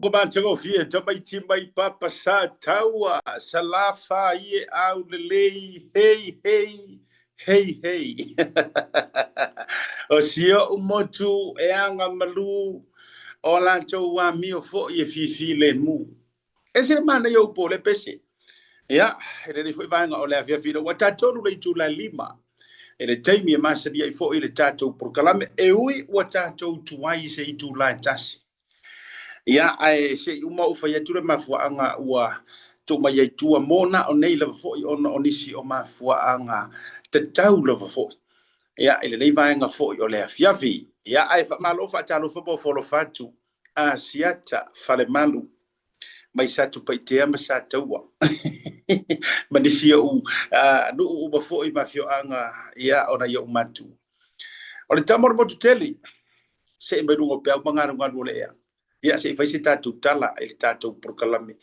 Kubantago fia tabai timbai papa sa taua salafa ie au lelei hey hey hey hey o sio umotu e anga malu o lancho wa mio fo ie fifi le mu ese mana yo pole pese ya ele foi vanga o le afia filo wa tatonu le tu la lima ele taimi ma se dia fo ile tato por kalame e ui wa tato tuai se tu la tasi ia ai se uma ufa ia ture mafua anga ua to mai ai tua mona o nei lava foi ona onisi o mafua anga te tau lava foi ia ele nei vai nga foi o le afiafi ia ai fa malo fa talo fa bo folo fatu a siata fale malu mai sa tu paitea ma sa taua manisi o no u ba foi mafio anga ia ona yo matu o le tamor mo tuteli se me no pe mangaro ngalo le ia se fai se tatu tala ele tatu por kalame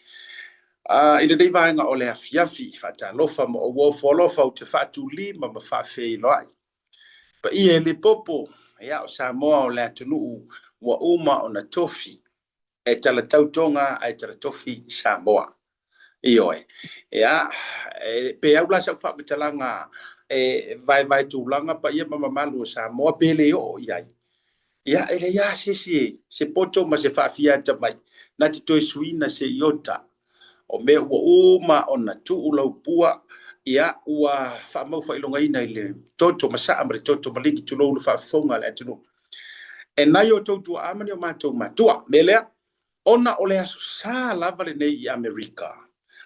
ile dei vai nga ole afiafi fata lofa mo o folofa o te fatu lima ma fa fe loi pa ia le popo ia o Samoa o le atunu wa uma ona tofi e tala tautonga ai tala tofi Samoa io ia pe au la sa fa betalanga vai tu langa pa ia mama malu Samoa pele o ia ia ele ia se poto ma se fa fia tamai na te toi suina se iota o me ua uma ona tu ulau pua ia ua fa mau fa ilonga ina ile toto masa amre toto maliki tu lo fa fonga le tu e na yo toto amani o mato matua melea ona ole aso sa lava le nei i Amerika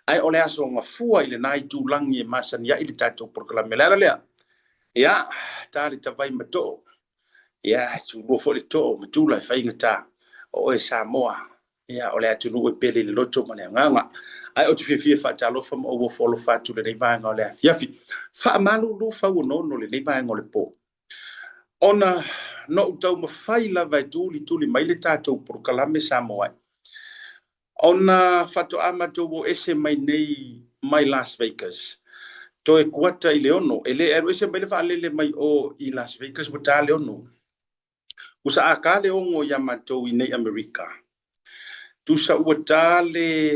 ai ole aso nga fua ile nai tu langi masan ya ile tato por kala melea lea ia tali tavai mato ia tu lo fo le to matula fa ingata o e Samoa ia ole atu no pele le loto mane nganga ai o te fifia fa talo fa o folo fa tu le vanga ole afiafi fa malu lu fa no le vanga ole po ona no tau ma faila vai tuli mai le tato por kalame Samoa ona fa to amato o ese mai nei mai Las Vegas to e kuata i leono ele ese mai le fa le mai o i Las Vegas bota leono usa akale ongo yamato i nei Amerika tu sa ua tale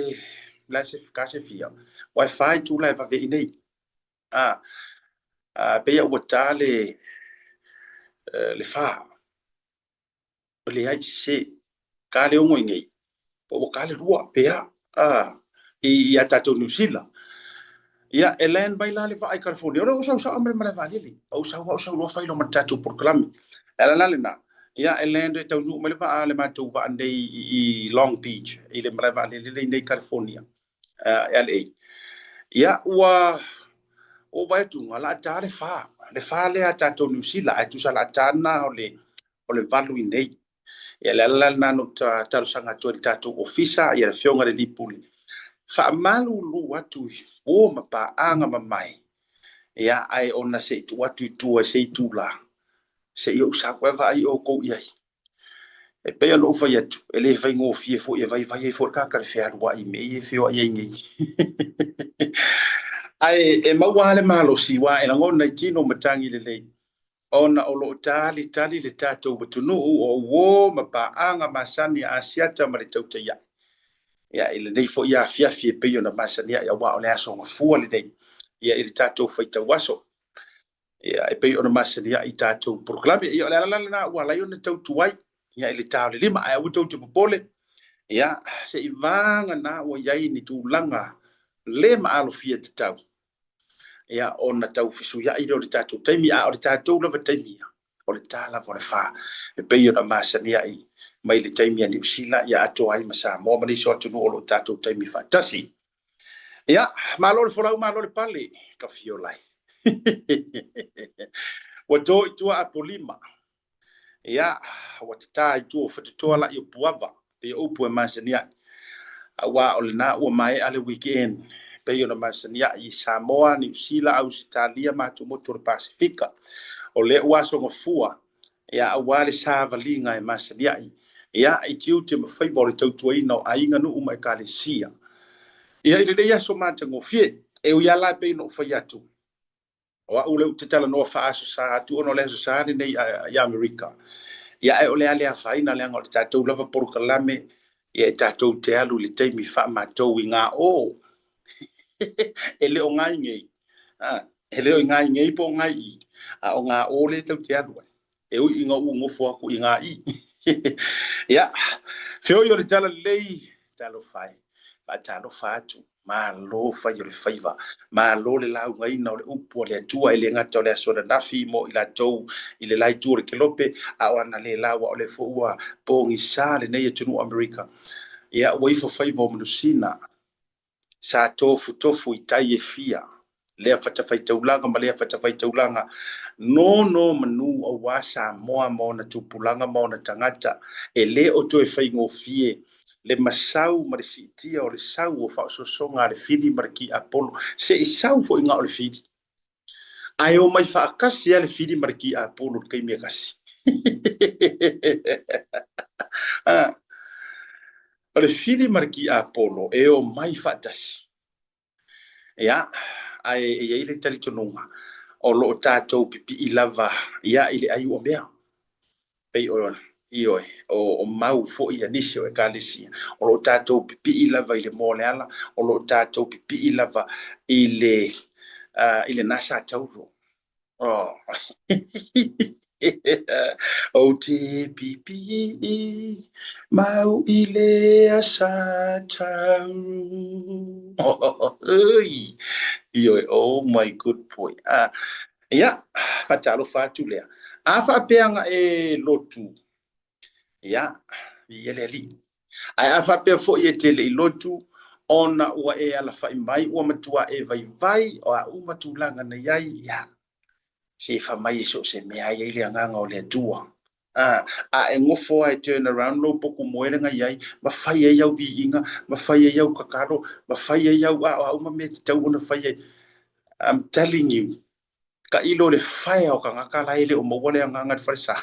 la se kase fia wifi tu la va ve nei pe ya ua tale le fa le ai se kale ongo ngai o kale rua pe ya i ya tato New Zealand ya elen bai la le va ai California o sa amre mala va lili o sa lo fa lo matato por klami ela na ia elende tau nu mele va ale matu va ande i Long Beach ile mele va le nei California LA ia wa o vai tu ala tare fa le ata to New Zealand ai tu sala tana o le valu nei ia la na no ta sanga to tato ofisa ia fionga le lipuli fa malu lu watu o mapa anga mamai ia ai ona se tu watu tu se tu la se yo sa kwa va yo ko ia e pe no fa yetu ele fa ngo fie fo e vai fo ka ka fe arwa i me e fe o ia ngi ai e mawale malo si wa e ngo na kino matangi le ona o lo tali le tato butunu o wo mapa anga masani asiata ma le tauta ya ile nei fo ia fia pe yo na masani ya wa o le aso fu le dei ia ile tato fa tawaso ia e pe ona masani ya i tato proclame ia la na wa la yo na tautu wai ia ile tau lima ai u tautu popole ia se ivanga na o yai ni tu langa le ma alo fia te tau ia ona tau fisu ia ile o le tato taimi a o le tato la taimi o le tala vo le fa e pe yo na masani ya i mai le taimi ani usila ia ato ai masa mo mani so tu no lo tato taimi fantasi ia malo le folau malo le pale ka fiolai wa to tu a polima ia wa tai tu fa to la yo puava pe o pu masania wa o na o mai ale weekend pe yo na masania i Samoa New Zealand Australia ma tu motor Pacifica o le wa so ngofua ia wa le savalinga e masania ia i tiu te mafai bole tau tuai no ainga no uma e kalesia ia ile ia so mata ngofie e o ia la pe no fa yatu o ule te tala no fa aso sa tu ono le so sa ni ya America ia e ole ale a faina le ngol tatou lava por kalame ia tātou te alu le teimi wha mātou I ngā o. E leo ngai ngei. E leo ngai ngei po ngai I. A o ngā o le tau te alu. E ui inga u ngofo aku I ngā I. Ia, whio I o le tala lei, talo whai. Pa talo whātu. Ma lo fai o le whaiva. Ma lo le lau ngai na o le upu o le atua I le ngata o le asora nafi mo I la tou I le lai tua le kelope a o ana le lau o le fua po ngi sa le nei atunu Amerika. Ia waifo whaiva o manusina sa tofu I tai e fia. Lea whatawhai taulanga ma lea whatawhai taulanga. No manu o wasa moa mo na tupulanga mo na tangata. E le o to e whai ngō fie. Le masau ma le sitia o le sau o whaososonga le fili ma ki Apollo. Se I sau fo inga o le fili. Ai o mai whaakasi a le fili ma ki Apollo kei mea kasi. O le fili ma ki Apollo e o mai whaatasi. Ia, ai e le tali tononga. O lo tātou pipi I lava. Ia I le ai o mea. Pei o Ioi, o mau fo I anisio e kalisia. O lo tātou pipi I lava I le mole ala. O lo tātou pipi I lava I le nasa tauro. Oh. O te pipi mau I le asa tauro. Ioi, oh my good boy. Ia, whatalo whatu lea. A whapeanga e lotu. Ia, I ele ali. Ai a whapea fo I e tele I lotu, ona ua e ala whai mai, ua matua e vai, o a umatulanga na iai, ia. Se whamai so se mea iai le anganga o le atua. A e ngofo ai turn around lo poku moerenga iai, ma whai e iau vi inga, ma whai e iau kakaro, ma whai e iau a uma me te tau ona whai e. I'm telling you, ka ilo le whai o ka ngaka lai le o mawale anganga te wharesa.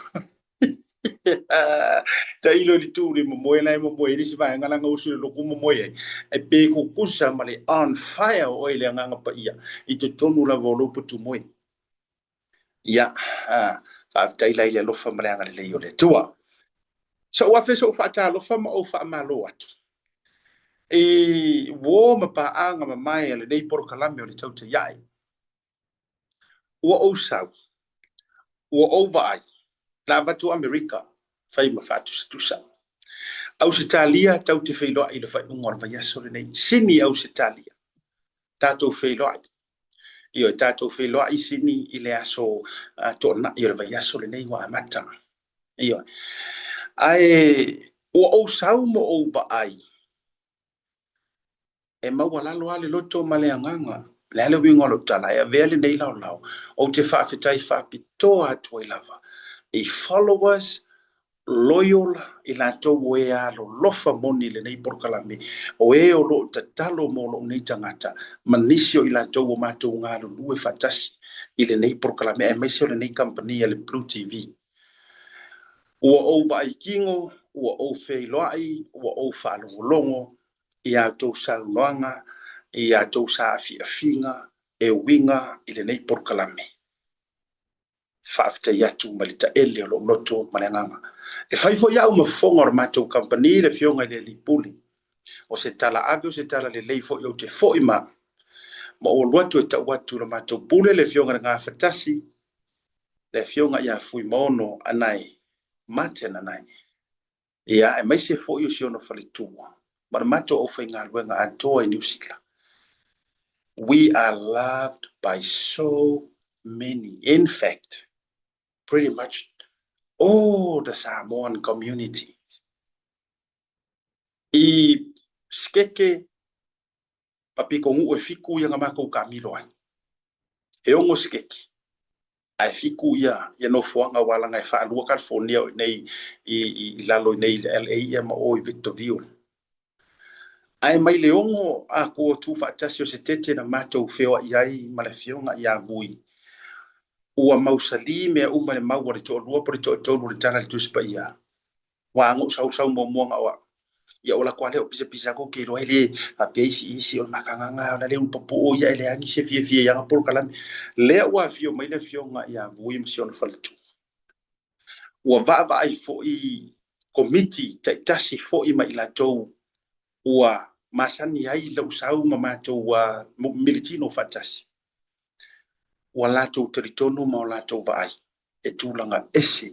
Ta ilo li tūri mo moe lai mo moe risi vai ngalanga usu le loku mo moe e pe kukusa ma le on fire o ele nganga pa ia I te tonu la volopo tu moe ia tai lai le lofa ma le anga le o le tua so wa fe so fa ta lofa ma o fa ma lo atu e wo ma pa anga ma mai le dei por kalame o le tau te iai ua o sau ua over ai la vatu Amerika fai ma fatu tusa Ausitalia tau te whailoa I le whai ungor vai aso le nei. Sini Ausitalia. Tātou whailoa. Io tātou whailoa I sini I le aso tōna I le vai aso le nei wa amata. Io. Ai, ua o sau mo o ba ai. E maua lalo ale loto ma le anganga. Le ale wingolo tala. E vele nei lau lau. O te whaafetai whaapitoa atu I lava. I followers loyal I la tau e a lo lofa moni le nei porkalame o e o lo tatalo mo lo nei tangata manisio I la tau o mātou ngā lo lue fatasi I le nei porkalame e meisio le nei company le Blue TV ua o vai kingo ua o feiloai ua o whaalongolongo I a tau saunoanga I a tau sa afiafinga e winga I le nei porkalame whaafta iatu malita ele o lo loto malenganga E fai fo iau ma fonga o mātou company le fionga le lipuli. O se tala ave o se tala le lei fo iau te fo ima. Ma o luatu e tau watu la mātou pule le fionga ngā fatasi. Le fionga ia fui maono anai. Maten anai. Ia e mai se fo iau si ono fale tua. Ma le mātou o fai ngā luenga antoa I New Zealand. We are loved by so many. In fact, pretty much all the Samoan community. I skeke papiko ngu e fiku ia ngamako kamilo ai. E ongo skeke. Ai fiku ia no fuanga wala ngai whaalua California nei I lalo nei LA ia ma o I Victorville. Ai mai le ongo a ko tu whaatasi o se tete na mātou whewa iai ma le fionga ia vui. Ua mausali mea uma le mau le to lua por to le tana le tuspa ia wa ngo sau mo nga wa ia ola kwale o pisa ko ke ro ele a peisi isi o makanga na le un popo ia ele angi se fie ia por kala le wa fio mai le fio nga ia vui msion faltu ua va ai fo I committee tasi fo ima ila tou ua masani ai lau sau ma matou militino fatasi ua latou talitono ma o latou vaai e tulaga ese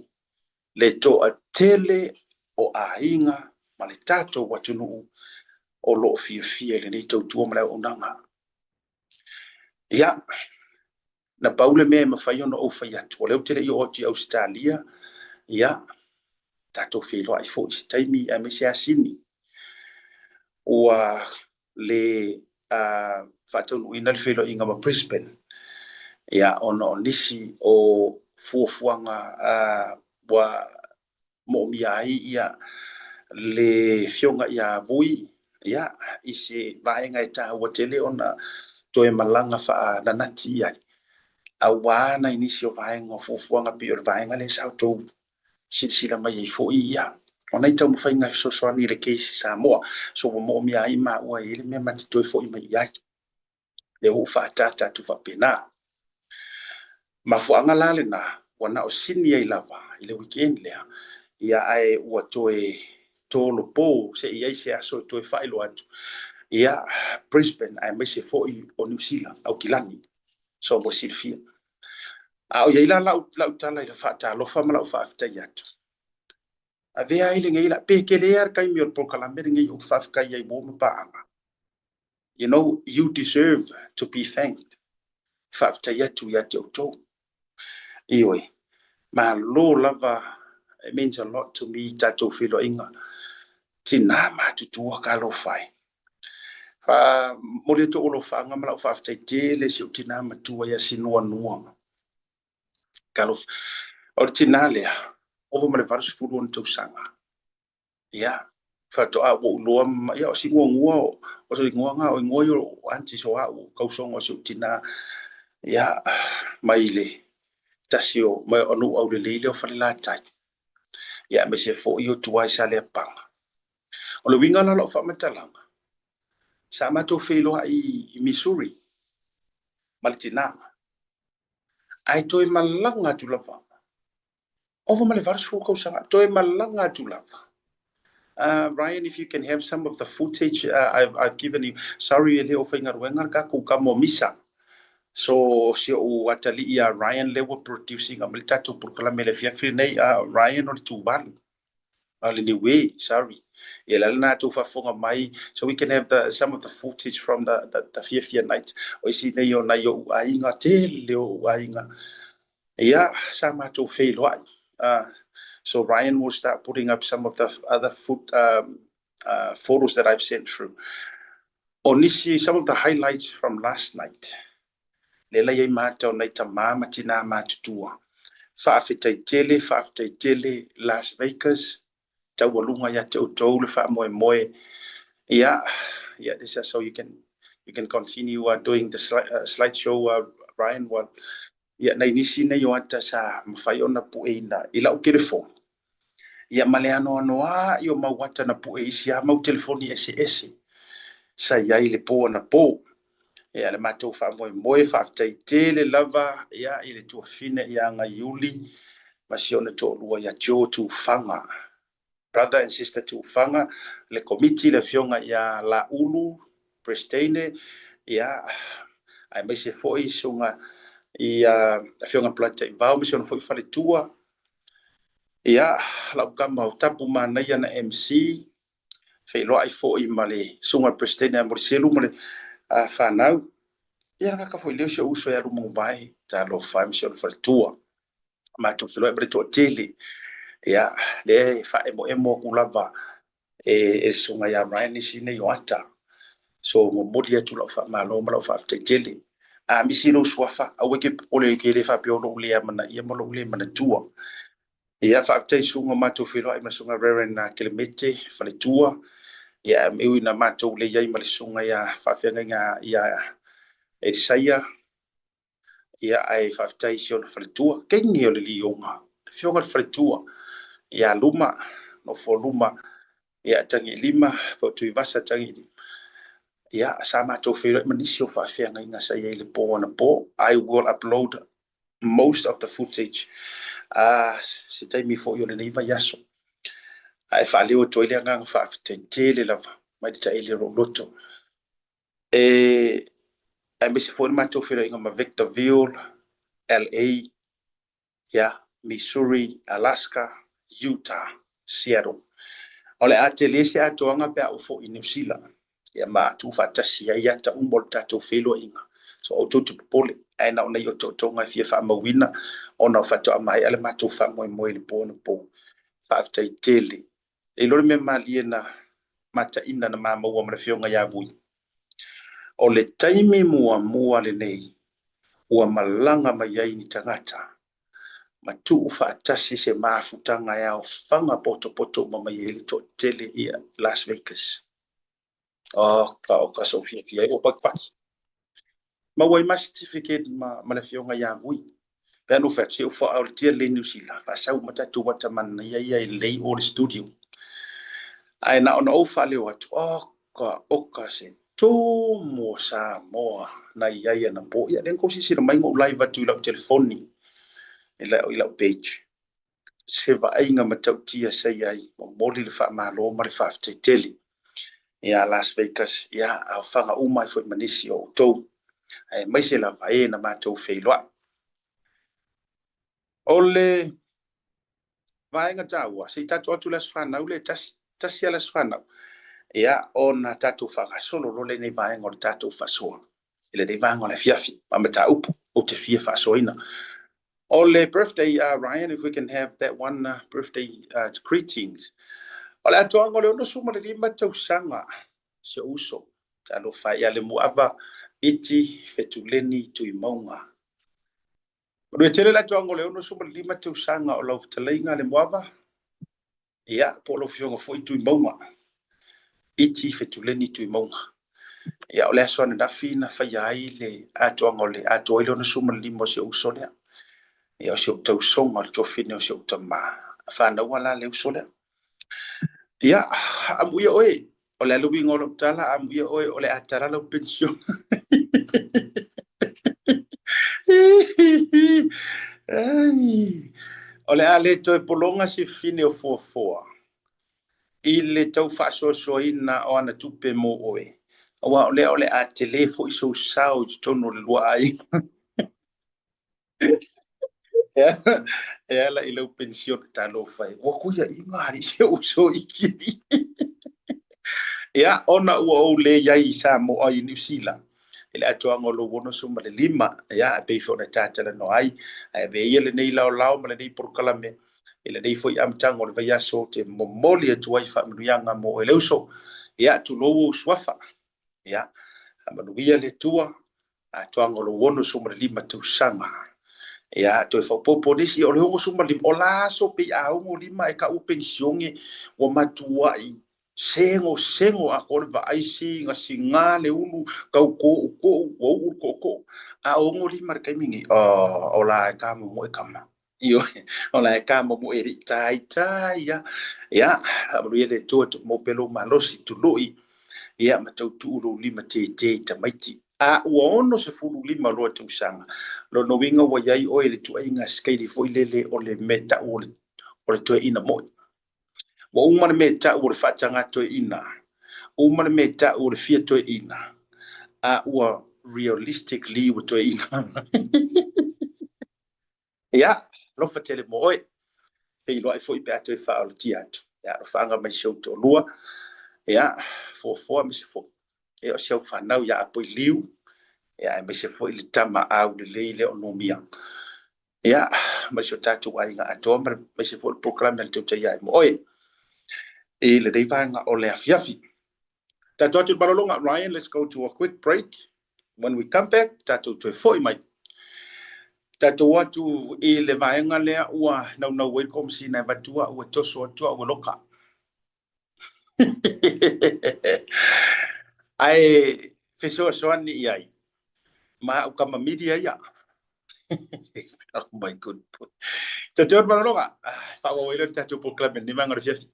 le toa tele o ainga ma le tatou atunuu o loo fiafia i lenei tautua ma le auaunaga ia na paule mea mafai ona ou fai atu o leu tele i o oti Australia ia tatou feiloaʻi foʻi se taimi a me se asini ua le faataunuuina le feiloaʻiga ma Brisbane ia ona o nisi o fuafuaga ua moʻomia ai ia le fioga ia vui ia i se vaega e tāua tele ona toe malaga faalanati ai auā na inisi o vaega o fuafuaga pe o le vaega le saoutou silasila mai ai foʻi ia ona i taumafaiga e fesoasoani i le keisi Samoa so ua moʻomia ai maua ai le mea matitoe foʻi mai ai le huu faatata atu faapena ma fuaga la lenā ua na o sini ai lava i le weekend lea ia ae ua toe tolopō seʻi ai se aso e toe faʻilo atu ia Brisbane ae maise foʻi o New Zealand au kilani so ua silifia a o iai la laʻu tala i le faatalofa ma laʻu faafetai atu avea ai legei la pekelea le kaimi o le polokalame legei o ke faafekai ai mo ma paaga you know you deserve to be thanked faafetai atu iā te outou ioi malo lava it means a lot to me tatou feiloaʻiga tinā matutua kalofai fa mo le toʻolofaaga ma laʻu faafetaitele se o tinā matua ia sinuanuaga kalofa o le tinā lea ova ma le valusefulu ona tausaga ia faatoʻa ua uloa ma ia o siguagua o se igoaga o igoi o anti so aʻu kausoga o se o tinā ia mai le tasi o mai o nuu aulelei lea o falelatai ia me se foʻi o tuai sa le apaga o le uiga la loʻo faamatalaga sa matou feiloaʻi i Missouri ma le tinā ae toe malaga atu lava ova ma le valusefulu kausaga toe malaga atu lava Ryan, if you can have some of the footage I've given you. Sorry, ele o whaingaruenga ka kukamo misa. So, si o watali ia Ryan le were producing a militatu purkala mele fiafri nei Ryan o le tūbalu. Le niwe, sorry. Ela na tu fafonga mai, so we can have some of the footage from the fiafia night. O isi nei o na yo ainga te leo ainga. Ia, sama tu feiloai. So Ryan will start putting up some of the other photos that I've sent through. Onisi, some of the highlights from last night. Lela ye mata na ita mama tina matutua. Faafetai tele Las Vegas. Tawalunga ya te utole fa moe. Yeah, this is so you can continue doing the slideshow, Ryan. Ia na inisi na yo ata sa mafai ona pueina ila o telefone. Ia maleano anoa yo mawata na pue isi mau telefoni ese. Sa iai le po na po. Ia le matou fa moe faafetai tele lava ia ile tuafine ia nga Yuli masiona to lua ia Joe tu fanga. Brother and sister tu fanga le committee le fionga ia la ulu prestene ia ai mai se foi sunga ia fionga plata i vau mission foi fale tua ia la kama o tapu mana ia na MC feilo ai foi male sunga prestene mo selu male fanau ia nga ka foi le so uso ia rumo vai ta lo fa mission fale tua ma tu filo e breto tele ia le fa emo kulava sunga ia Ryan ni sine yo ata so mo modia tu la fa malo ma la fa tele a misino swafa a weke ole ke le fa pe o le mana ia mo le mana tua ia fa te sunga mato filo ai masunga Reverend na kilometre fa le tua ia me na mato le ia ma le sunga ia fa fenga ia Esaia ia ai fa te sion fa le tua ke ni o le lionga fionga fa le tua ia luma no fo luma ia tangi lima po tu vasa tangi ia sama to feel manisio fa fenga inga sa ia le po na po I will upload most of the footage se tai mi fo yo le neiva yaso ai whaale o toi lea ngang whaafitele lava, mai ta ele ro loto. Ai mese fōni mātou whira inga ma Victorville, LA, Missouri, Alaska, Utah, Seattle. Ole a te lese a toanga pe a ufo i New Zealand. Ia ma tu whatasi a iata umbol tātou whelua inga. So o tōtu pole, ai na ona i o tōtonga fia wha mawina, ona o whatoa mai ale mātou wha moe moe li pōna pō. Whaaftai tele. E lori me malia na mata ina na mama ua mara whionga ia vui. O le taimi mua le nei, ua malanga mai ai ni tangata. Ma tu whaatasi se maafutanga ia o whanga poto mama i ele tō tele ia Las Vegas. Ka Sofia fia o pakpaki. Ma wai ma certificate ma le whionga ia vui. Pea no whaatsi o wha au le tia le New Zealand. Whaasau matatu wata mana ia i lei o le studio. Ai na ona o wha leo atu. Oka se tō mo sa moa na ia na po. Ia len kosi sira mai ngau live atu ila o telefoni. Ila o page. Se va ainga matautia sei ai. Moli le wha malo ma le whaafteteli. Ia Las Vegas. Ia au whanga umai fwoi manisi o tō. Mai se la vae na mātou wheiloa. Ole vaenga tāua. Se tatu atu las whanau le tasi alas whanau. Ia ona tatu whakasolo role nei vaenga o le tatu whasoa. Ile nei vaenga o le fiafi. Mama ta upu o te fia whasoina. Ole birthday, Ryan, if we can have that one birthday greetings. Ole atoanga le ono suma le lima tausanga se uso. Talo whai ale muava iti fetuleni tui maunga. Rue tele la toanga le ono suma le lima tausanga o lau talainga le muava. Ia, po lau fionga fwoi tui maunga. Iti fetuleni tui maunga. Ia ole aso ane nafi na whai ai le atoanga le atoa ile ono suma le lima se uso lea. Ia o se utau songa le tofine o se utama. Whana wala le uso lea. Ia, amuia oe. Ole aluwi ngolo tala, amuia oe, ole atara lau pension. Ole ale to polonga si fine o foa. Ile tau whasosoina o ana tupe mo oe. Awa ole a telefo iso sao tono le lua ai. Ela ilo pension talo fai. Wakuya imari se uso ikiri. Ia ona ua o le iai sa mo ai New Zealand. Ele atoanga o lo wono suma le lima. Ia a beifo na tātala no ai. Ai ve ia le nei lao ma le nei porukalame. Ele nei foi amtanga o le vai aso te momoli atu ai whaamanuianga mo e leuso. Ia tu lowo swafa. Ia amanuia le tua. Atoanga o lo wono suma le lima tu sanga. Ia to e whaupopo nisi o le hongo suma lima. O laso pe a ungo lima e ka upensionge o matua i. Sengo a kore va aisi nga singa le unu kau ko a ongo li mar kai mingi o la ka mo e kama io o la ka mo e ri tai ya abru ye to mo pelo malosi tu loi ya matau tu lo lima te tamaiti a uono se fulu lima lo tu sanga lo no winga wa yai o ele tu inga skeli foi lele o le meta o le to ina mo wa umar meta o le fatanga to ina umar meta o le fia to ina a ua realistically o to ina ya lo fatele mo e lo ai foi pe ato e fa o tiato ya lo fanga mai show to lua ya fo mi se fo e o show fa nau ya po liu ya mi se fo le tama au le le o no mia ya ma so tatu ai nga ato ma se fo proclam le to ya mo e le dei vanga o le afiafi. Tatu balolonga, Ryan, let's go to a quick break. When we come back, tatu to foi mai. Tatu watu e le vaenga lea ua nau wei kom si na vatua ua toso atua ua loka. Ai fesoa soani iai. Ma au kama media ia. Oh my good. Tatu balolonga. Fa wa wei tatu proclaim ni manga fiafi.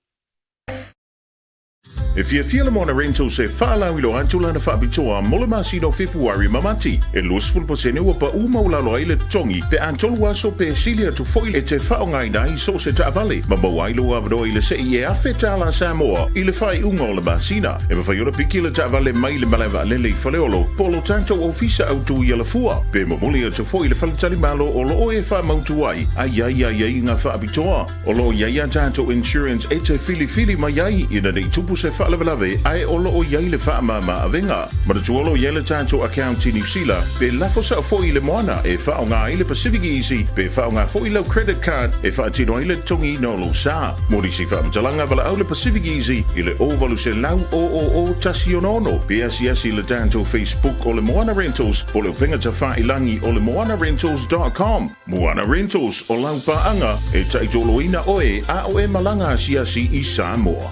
E fia le Moana Rentals e whaalau ilo antula na whaapitoa mole masino Februari mamati. E lusful pasene ua pa uma ulalo ile tongi pe antolu aso pe silia tu foile te whaongai nai so se taavale. Ma mawailo avro ile se i e afe tala Samoa ile whai unga o le masina. E mawhai ora piki le taavale mai le malewa lele i whaleolo polo tanto ofisa au tu i ala fua. Pe mamuli o te foile whaletali malo o lo e wha mautu ai. Ai ngā whaapitoa. O lo ia tanto insurance e te fili mai ai ina nei tupu se whaalawalawe ai o lo o iai le whaamama avenga. Mara tuolo iai le tanto account i New Zealand pe lafo sa foi le moana e whaonga i le Pacific Easy pe whaonga foi le credit card e whaatino i le tongi no lo sa. Mori si whaamtalanga wala au le Pacific Easy i le ovalu se lau o tasi onono. Pe asi le tanto Facebook o le Moana Rentals o le upenga ta whailangi o le moanarentals.com. Moana Rentals o lau paanga e taitoloina oe a o e malanga asiasi i Samoa.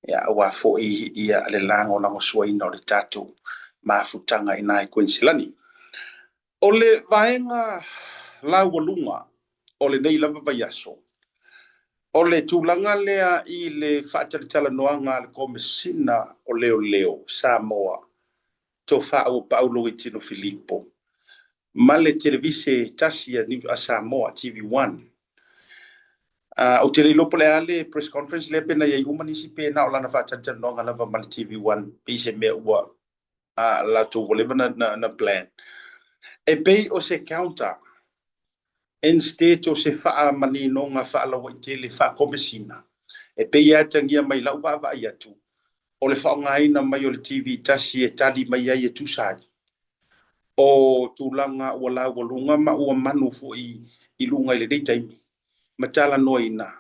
Ya wa fo ia le lango lango suaina o le tatu mafutanga ina i Queenslandi. O le vaenga laualunga o le nei lava vaiaso. O le tūlanga lea i le whaatalitala noanga le komesina o leo Samoa. To whaau Paulo i tino Filipo. Ma le televise tasi a Samoa TV1. O te lopo le ale press conference le pena ia umanisi pena o lana whaatalitala noanga lava ma le TV1. Pise mea ua la to voleva na plan. E pei o se counter. Instead o se wha manino ngā wha la waitele wha komesina. E pei atangia mai lau wawa i atu. O le whaongaina mai o le TV tasi e tali mai ai e tusai. O tūlanga ua lau walunga ma ua manu fo i lunga i le reitaimi. Matala noina.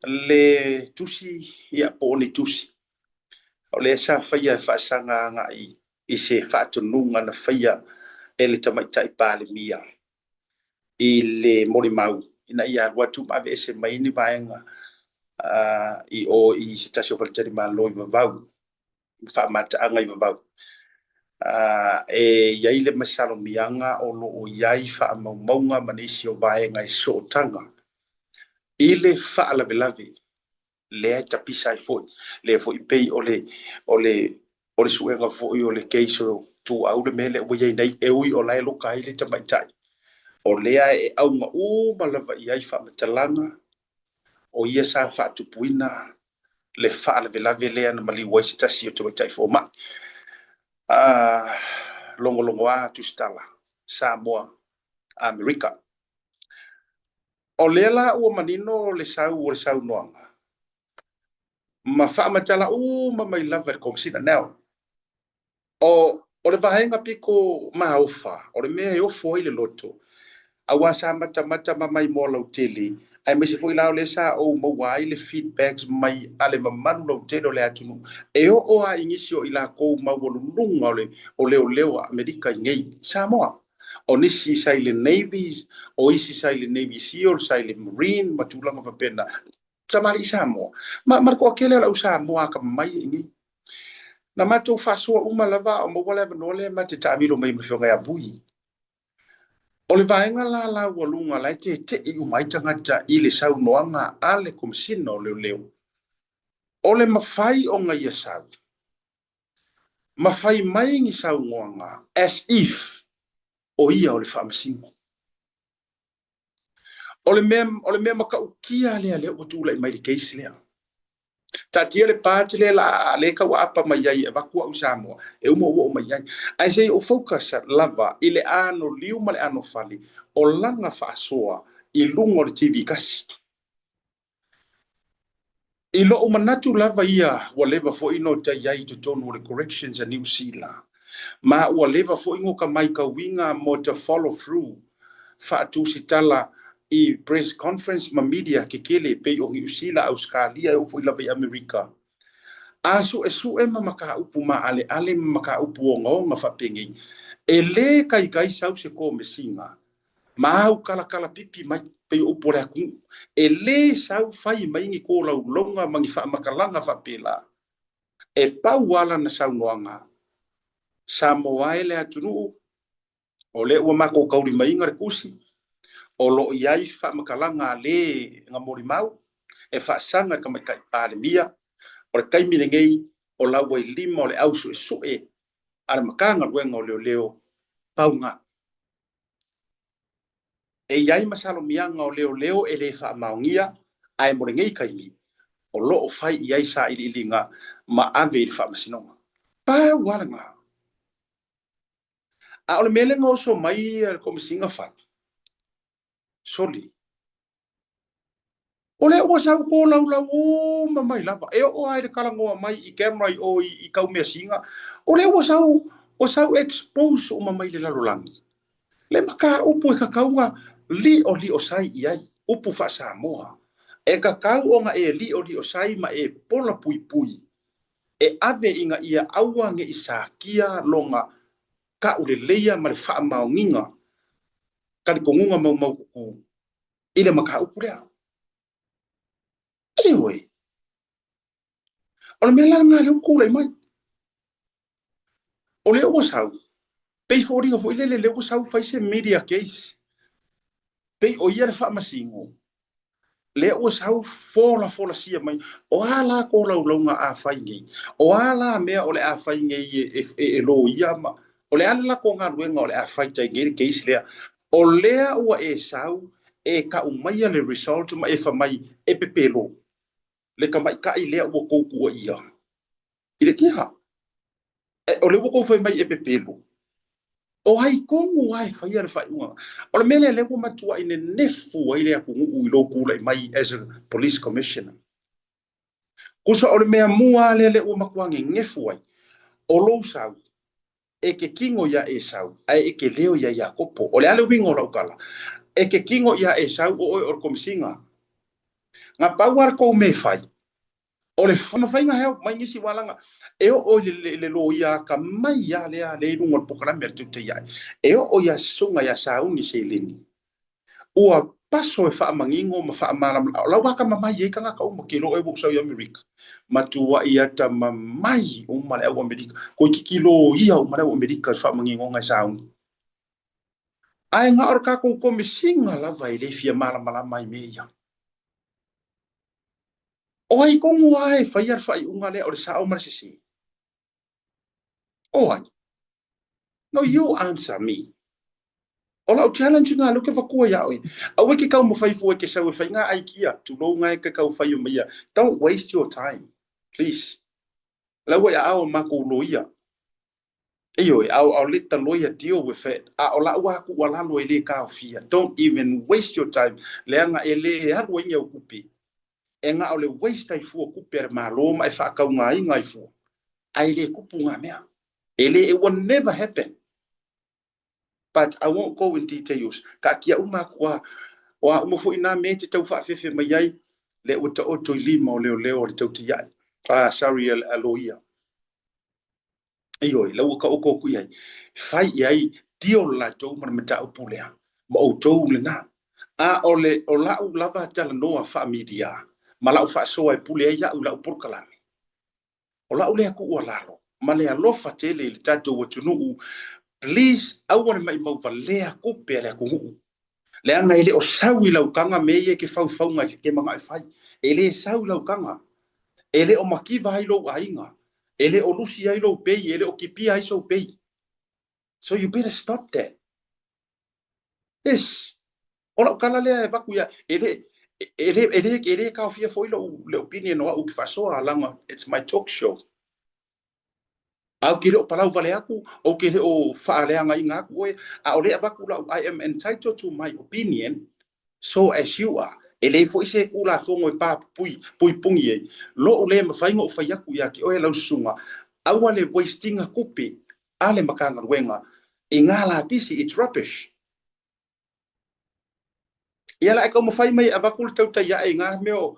Le tusi ia po ni tusi. O le sa whaia whaasanga nga i se whaatununga na whaia e le tamaitai pāle mia. I le mori mau ina ia watu ma ve se mai ni vaenga i se tasio paltari ma loi vavau fa mata anga i vavau e ia ile masalo mianga o lo o iai fa maunga manisi o vaenga i so tanga ile fa la velave le tapisa i foi le foi pei o le suenga foi o le keiso tu au le mele o ia nei e ui o lai loka ile tamaitai. O lea e au ma malava i ai wha matalanga, o ia sa wha tupuina, le wha la velave lea na mali waistasi o te waitai fo ma. Longo a tustala, Samoa, Amerika. O lea la ua manino le sau noanga. Ma wha matala ma mai lava le komsina neo. O le vahenga piko maofa, o le mea e ofo i le loto. Awa sa mata mai mo lau tele ai me se foi lao le sa o mawai le feedbacks mai ale mamanu lau tele le atunu e o a inisio ila ko mawolunga o leo Amerika ngei Samoa o nisi sai le navies o isi sai le navy seal sai le marine matulanga fa pena tamali Samoa ma ko akele la Samoa ka mai ngi na mato faso uma lava o mawala vanole ma te tamilo mai mfionga ya vui. O le vaenga la walunga lai te i umai tangata i le sau noanga ale komsina o leo. O le mawhai o ngai a sau. Mawhai mai ngi sau noanga as if o ia o le whaamasingo. O le mea maka ukia lea o tūla i mai le keisi lea. Ta tia le pāti le ka wa apa mai ai e wakua u Samoa e umo o mai ai ai sei o focus lava i le ano liu ma le ano fali o langa whaasoa i lungo le TV kasi i lo o manatu lava ia wa leva fo ino ta iai to tonu le corrections a New Zealand ma wa leva fo ingo ka mai ka winga mo te follow through whaatu si tala i press conference ma media ke kele pe o New Zealand Australia o fo lava i Amerika asu e maka upu ma ale maka upu o ngonga whapengi e le kai sau se ko mesinga ma au kala pipi mai pe upu re aku e le sau fai mai ngi ko lau longa mangi wha makalanga whapela e pau wala na sau noanga Samoa ele atunu o le ua mako kauri mai ngare kusi o lo iai fa makalanga le nga morimau e fa sanga ka mai kai palemia o le kaimi le ngei o la wai lima o le ausu e sue ala makanga luenga o leo paunga e iai masalo mianga o leo e le fa maungia ai mo le ngei kaimi o lo o fai iai sa ilinga ma ave il fa masinonga pa wala nga a ole mele ngo so mai ko misinga fa soli ole o sa ko la o mai lava e o ai de kala ngo mai I camera o I kau me singa ole o sa expose o mai le lalolangi le maka upu e kakaunga li o sai iai upu fa Samoa e kakau o nga e li o sai ma e pola pui e ave inga ia aua nge isakia longa ka ule leia ma le faa maunginga ka di kongunga mau kuku ile maka upu lea ewe o le mea nga le uku lai mai o le o sau pei fōringa fo ile le o sau faise media case pei o ia le faa masingo le o sau fola sia mai o ala ko launga a fai ngi o ala mea o le a fai ngi e lo ia ma o le ala ko ngā ruenga o le a fai tai ngi case lea o lea ua e sau e ka umaia le result ma e fa mai e pepelo le ka mai ka I lea ua kouku ua ia I le kiha o le ua kou fai mai e pepelo o hai kongu ai fai le fai unga o le mele le ua matua I ne nefu ai le aku ngu I lo kula I mai as a police commissioner kusa o le mea mua le ua makuange ngefu ai o lo sau e ke kingo ia e sau ai e ke leo ia kopo o le ale wingo la ukala e ke kingo ia e sau o komisinga nga pawar ko me fai o le fai nga heo mai ngisi walanga e o le lo ia ka mai ia le rungo pokala mer tu te ia e o ia sunga ia sau ni se lini ua paso e fa mangingo ma fa malam la wa ka mai e ka nga ka o ke lo e bu sa America matua ia ta mai o male o America ko kilo ia o male o America fa mangingo nga sau ai nga or ka ko komisinga la vai le fia malam mai meia o ai kongu ai fai unga le o le sao marasisi o ai no you answer me o la challenge nga luke vakua ya oi a wiki ka mo fai fu ke sa fai nga ai kia tu lo nga ka ka fai o mia don't waste your time please la wa ya o ma ko loia Eyo, I'll let the lawyer deal with it. Ola wa ku wala lo ele ka fia. Don't even waste your time. Le nga ele ha lo nya kupi. E nga ole waste ai fu ku per malo mai fa ka ngai ngai fu. Ai le kupu nga mea. Ele it will never happen. But I won't go in details. Ka kia uma kwa wa mo fu ina me te tau fa fefe mai ai le o to lima o le tau ti ai. Sorry a lawyer. Eyo, lau ka oko ku ai. Fai ai dio la tau mana mata upulea. Ma o tau le na. O la u lava tala noa fa media. Ma la u fa so ai pulea ia u la u porkalami. O la u le aku ua lalo. Ma le alofa tele le tatou watunu. Please, au wane mai mau va lea kupe le aku huu. Le anga ele o sawi lau kanga meye ke fau ngai ke manga e fai. Ele sawi lau kanga. Ele o makiva hai lo ainga. Ele o lusi ai lo pei, ele o kipi ai so pei. So you better stop that. Yes. Ola kala le vaku ya ele ka fia foi le opinion o u faso alanga it's my talk show. Au kire o palau vale aku o kire o faaleanga inga aku e a ole vaku la I am entitled to my opinion so as you are. Ele foi se kula fongo e pa pui pungi e lo le mafainga o fai aku ya ki o e lau sunga au ale wastinga kupi ale makanga ruenga ingala pisi it's rubbish. Ia la ka mo fai mai avakul tau tai ia nga me o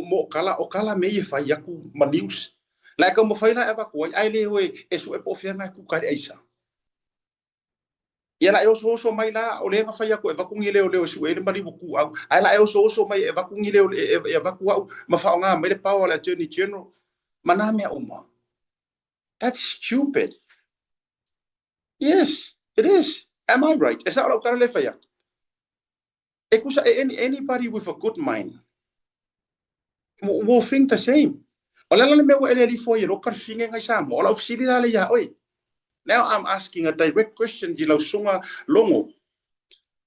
mo kala me ia fai aku ma news la ka mo fai la avaku ai le we e su e po fia nga ku ka isa ia la e so mai la o le nga fai aku e vaku ngi le su e le mari ku au ai la e so mai e vaku ngi le e vaku au ma fa nga me le power attorney general mana me uma that's stupid. Yes, it is. Am I right? Is that what I'm le fai E kusa anybody with a good mind will think the same. Ola le me wa ele fo yero kar finge ngai sa mo la ofsili la le ya oi. Now I'm asking a direct question di lau sunga longo.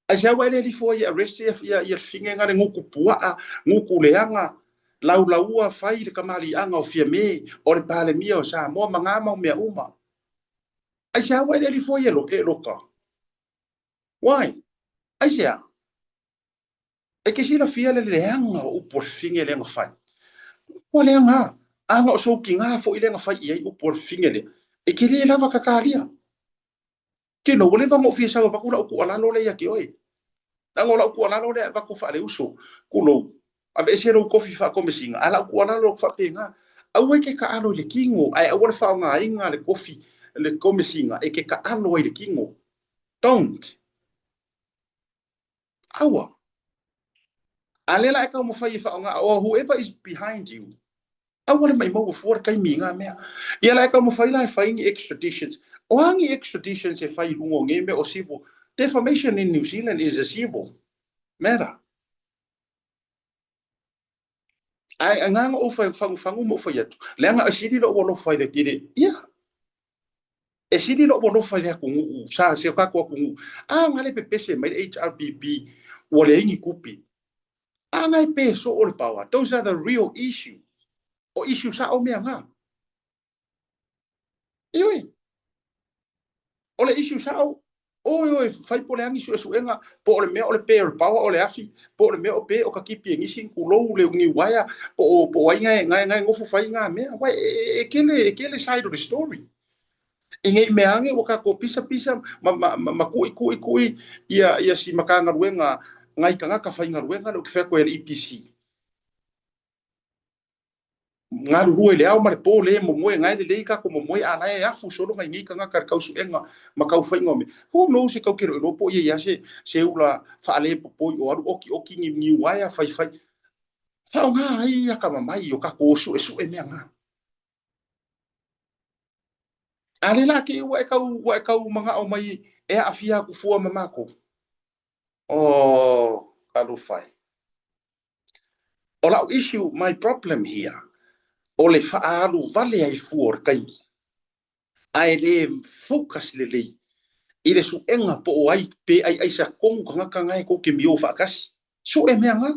Asia wa ele fo ya arrest ya finge ngare nguku pua nguku leanga lau laua fai le kamali anga o fia me o le pale mia o sa mo manga mo me uma. Asia wa ele fo yelo e loka. Why? Asia. E ke sila fia le leanga o por finge le fai. Ko leanga anga o so kinga fo ile nga fai ia o por finge le. E ke le lava kakalia. Ke no le vango fia sa ba kula o ku ala lo le ya ke oi. Nango la ku ala lo le va ko fa le uso. Kulo ave sero kofi fa ko mesinga ala ku ala lo fa penga. Au ke ka alo le kingo ai au fa nga inga le kofi le ko mesinga e ke ka alo le kingo. Don't. Awa. Alela e ka mo fa fa nga or whoever is behind you. Awal mai mau for kai minga me. Ia la ka mo fa ila fa ingi extraditions. O angi extraditions e fa i lungo ngeme o sibo. Defamation in New Zealand is a civil matter. Ai nganga o fa fangu mo fa yatu. Lenga asidi lo wo fa ile kide. Ia. E sidi lo wo fa ile ku sa se ka ko ku. Ngale pe pese mai HRBP wo le ingi kupi. Ngai peso o le power. Those are the real issue. O issue sa o mea nga. Ioi. O le issue sa o. Oi, fai po le angi suenga. Po le mea o le pe o le power o le afi. Po le mea o pe o ka kipi ngisi kulou le ungi waya. Po wai ngai ngofu fai nga mea. Wai e kele side of the story. E ngai mea ange o ka ko pisa ma kui ia si makanga ruenga ngai kanga ka fai nga ruenga lo ke ko le EPC. Ngalu rua le au mare po le mo moe ngai le ka ko mo moe ana e afu solo ngai ngi kanga kar kausu enga ma kau fai ngome ho no se kau kero ro po ia se ula fa le po o aru oki ngi waya fai fa nga ai ya ka mai o ka ko su e me nga ale la ke wa kau manga o mai e afia ku fua mamako o alu fai ola issue my problem here o le faalu vale ai fuor kai ai le focus le le i le su enga po o ai pe ai sa kong kanga ngai ko ke mio fa kas so e meanga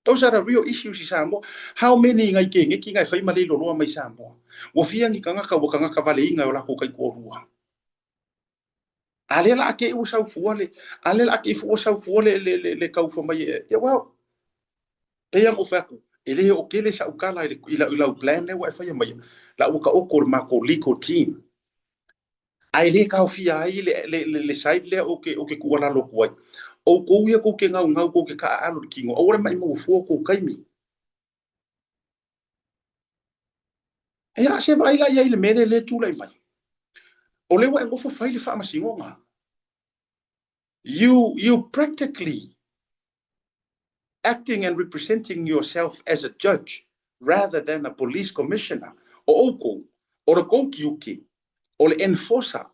those are the real issues i sambo how many ngai ke ngi ngai fai mali lo lo mai sambo wo fia ngi kanga ka vale inga o la ko kai ko rua ale la ke u sa fuole ale la ke fu sa fuole le kau fo mai e wow e yang o fa ele o kele sa ukala ila plan le wa fa mai la uka okor ma ko liko team ai le ka fia ai le side le o ke kuala lo kuai o ko ia ko ke ngau ko ke ka alu kingo o mai mo fo ko kaimi e se vai la ia le mene le tu lai mai o le wa ngo fo fai le fa masingo nga you practically acting and representing yourself as a judge rather than a police commissioner o le kiuki o le enforcer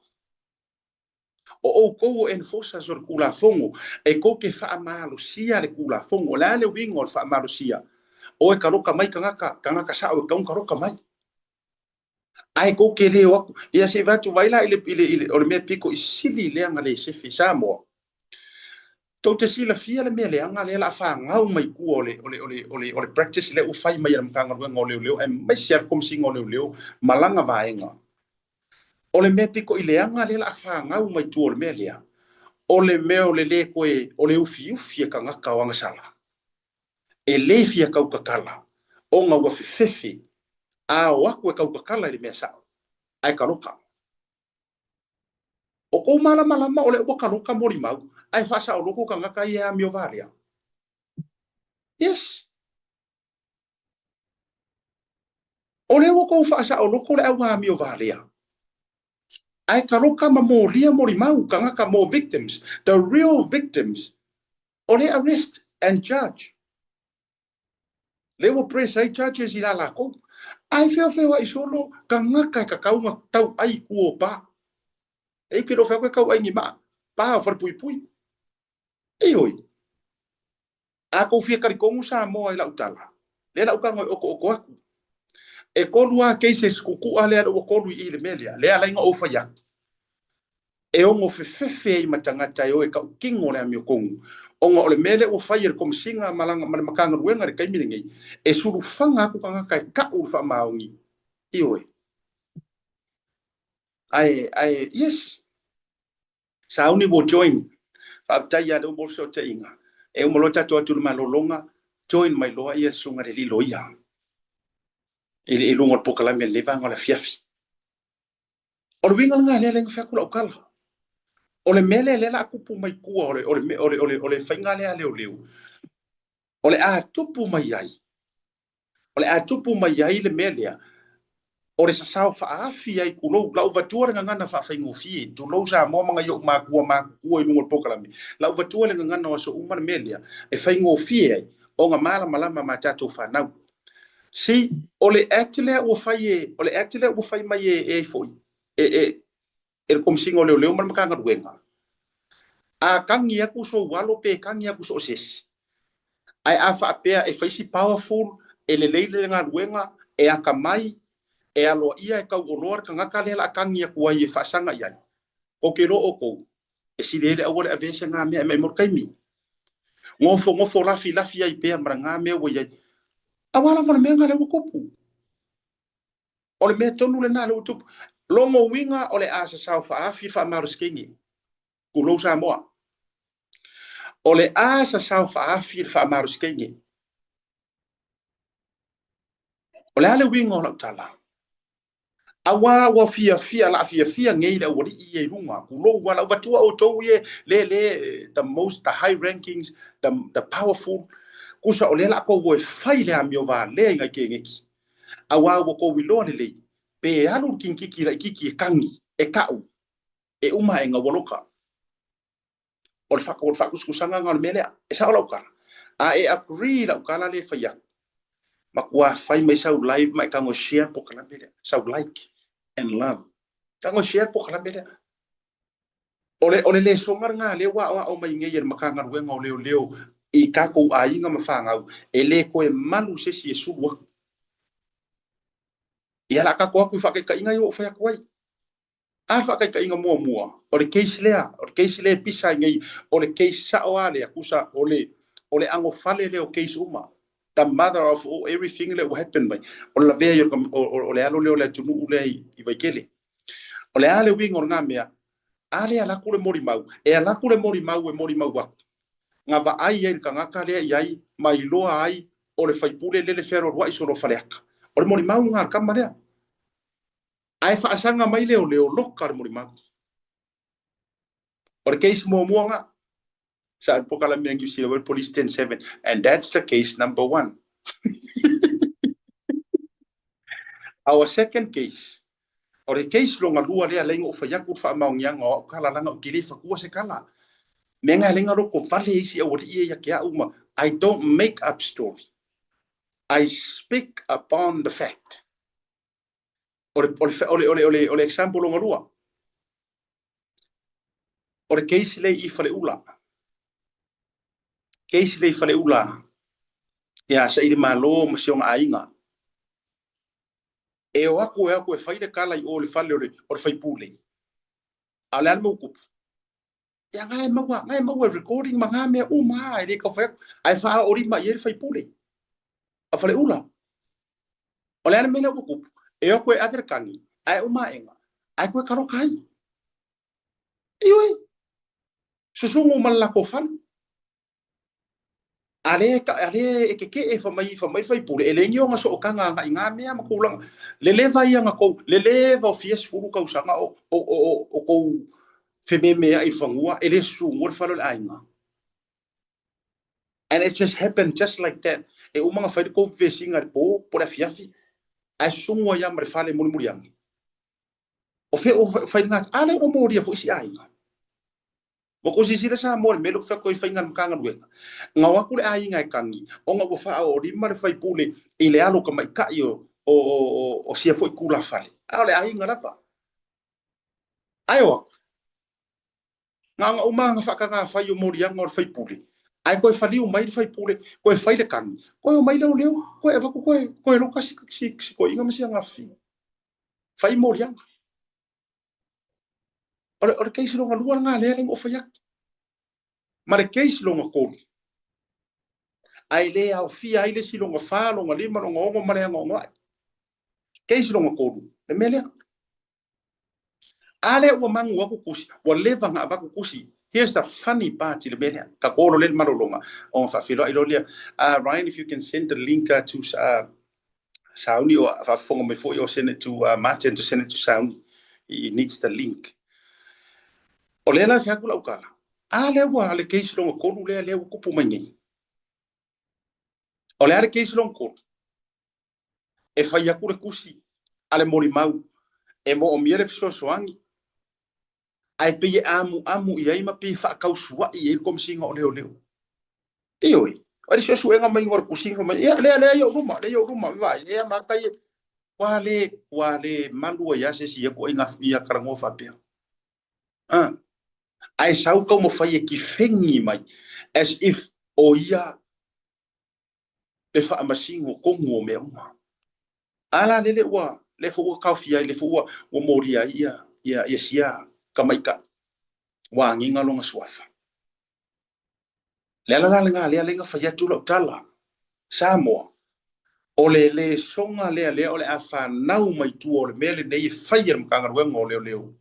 o enforcer so kula fongo e ko ke fa malo sia le kula fongo la le wingo fa malo sia o e karoka mai kanga sa o karoka mai ai ko ke le wa ia se va tu vai la ile o le me piko isili le anga le se fisamo to te sila fia le mele anga le la fa ngau mai ku ole practice le u fai mai am kanga ngoleo e mai ser kom sing ngoleo malanga vaenga ole me piko ile anga le la fa ngau mai tu ole mele ole me le koe ole ufi kanga kawanga sala e le fia kau kakala o nga wa fefe a wa ko kau kakala le mesa ai karoka o ko mala ole o karoka mori mau ai fasa o loko kanga kai e mio valia yes ole o ko fasa o loko le au mio valia ai karoka mamoria mori mau kanga ka mo victims the real victims ole arrest and judge le wo press ai judges ila la ko ai feo ai solo kanga ka kaunga tau ai ku pa e ke ro fa ko ai ni ma pa for pui e oi a ko fia kari kongu sa mo ila utala le la ukanga o aku e ko lua ke se skuku ale o ko lu i le melia le ala inga o fa ya e ongo fe i matanga tai o e ka kingo le ami kongu ongo ole mele o fa yer kom singa malanga makanga ruenga re kai milingi e suru fanga ku kanga kai ka u fa maungi i oi ai yes sauni wo join after ya do bolso te inga e o molota to tu malolonga join mai loa ia sunga le lilo ia e lungo pokala me leva ngola fiafi o winga nga le lenga fa kula okala o le mele le la kupu mai kua ole fainga le ale o leu ole a tupu mai ai ole a tupu mai ai le mele ore sa sao fa afi ai kulo la uvatua nga ngana fa faingo fi tu lo sa mo manga yo ma kua i lungo pokala me la uvatua le ngana o so umar mele e faingo fi ai o nga mala malama ma tatu fa na si ole actually o fai mai e foi e kom singo leo mar makanga duenga a kangi aku so walo pe kangi aku so ses ai afa pe e fai si powerful e le nga duenga e aka mai e alo ia e kau olor kanga kale la kangi aku ai fa sanga ia o ke ro oko e si le awole avese nga me mor kaimi ngofo lafi ai pe mranga me wo ia awala mo me nga le kopu ole me tonu le na le utupu longo winga ole asa sau fa afi fa maruskingi kulo sa moa ole asa sau fa afi fa maruskingi ole ale winga ola tala awa wa fia ngei la wori i runga kulo wala batua o to ye le the high rankings the powerful kusa ole la ko wo fai le amio va le nga kengeki awa wo ko wilo le pe halu kinki la kiki kangi e kau e uma e nga woloka ol fa kusanga ngal mele e sa ola ka a e agree la kala le fa ya makwa fai mai sau live mai kango share po kala mele sau like and love kango share po kala mele ole le songar nga le wa o mai ngeyer makanga we ngo leo i ka ko ai nga mafanga e le ko e malu se si su wa ia la ka ko ku fa ka inga yo fa ko ai a fa ka inga mua o le case le pisa ngai o le case sa o ale akusa ole ango fale le o case uma the mother of everything that will happen by o la vea yo o le alo le tunu le I vaikele o le ale wing or ngamea ale ala kule mori mau e ala kule mori mau wa nga va ai e ka ngaka le ai mai loa ai o le faipule le fero wa iso lo faleaka o le mori mau nga ka marea ai fa asanga mai le o loka mori mau o le case mo nga sa pokala me ngi silver police 107 and that's the case number 1 our second case o le case longa lua le lengo fa yaku fa maungianga o kala langa o kili fa kua se kala menga lenga ro ko fale isi o ia ya uma I don't make up story I speak upon the fact o le example longa lua o le case le I fale ula case le fale ula ya sa ile malo masionga ainga e o aku e fai le kala I o le fale o le fai pule ala al mo ya ngai mawa recording manga me uma ele ka fa ai fa ori ma ye fai pule a fale ula o le ana me le ku e o ko ater kangi ai uma enga ai ko karo kai ioi susungu mala ko fan ale ke e fa mai fai pule ele ngi nga so kanga nga me ma kulang le vai nga ko le va fies furu ka usanga o ko feme ai fangua ele su ngor falo ainga and it just happened just like that e o mga fai ko vesinga po por a fiafi ai sungo ya mar fale muriang o fai nga ale o moria fo isi ainga mo ko sisi sa mo me lo fa ko fai nga kanga duenga nga wa kule ainga kangi o nga wo fa o di mar fai pule ile alo ka mai ka yo o sia foi kula fale ale ainga rafa ayo nga uma nga whakanga whai o morianga o whai pule. Ai koe whaliu mai le whai pule, koe whai le kangi. Koe o mai leo leo, koe e wako koe loka si koe inga masi anga whi. Whai morianga. Ore keisi longa lua ngā lea lengo o whaiak. Ma le keisi longa kōru. Ai le au fia ai le si longa wha, longa lima, longa ongo, mareanga ongo ai. Keisi longa kōru. Le melea. Ale ua mangu waku kusi, ua leva ngā waku kusi. Here's the funny part, le melea. Ka kōro le marolonga. O whawhilo ai lolia. Ryan, if you can send the link to Sauni, or whafonga me fo or send it to Martin to send it to Sauni. He needs the link. O le la fiakula ukala. Ale ua ale keisi longa kōru le ua kupu mangi. O le ale keisi longa kōru. E whaiakure kusi. Ale mori mau. E mo o miele fiso soangi. Ai pe amu i ai ma pe whakausua i e komisinga o leo. E oi. Ori se suenga mai ngor kusinga mai. Le yo ruma vai. E makai. Wale malua ya se si ko inga ia karango fa pe. Ai sau ka mo fai ki fengi mai as if o ia le fa amasingo kongo me uma. Ala le wa le fo ka fia le fo o moria ia sia kamaika wa nginga longa swafa le nga fa tu lo tala Samoa ole songa le ole afa nau mai tu ole mele nei fire mkanga wengo leo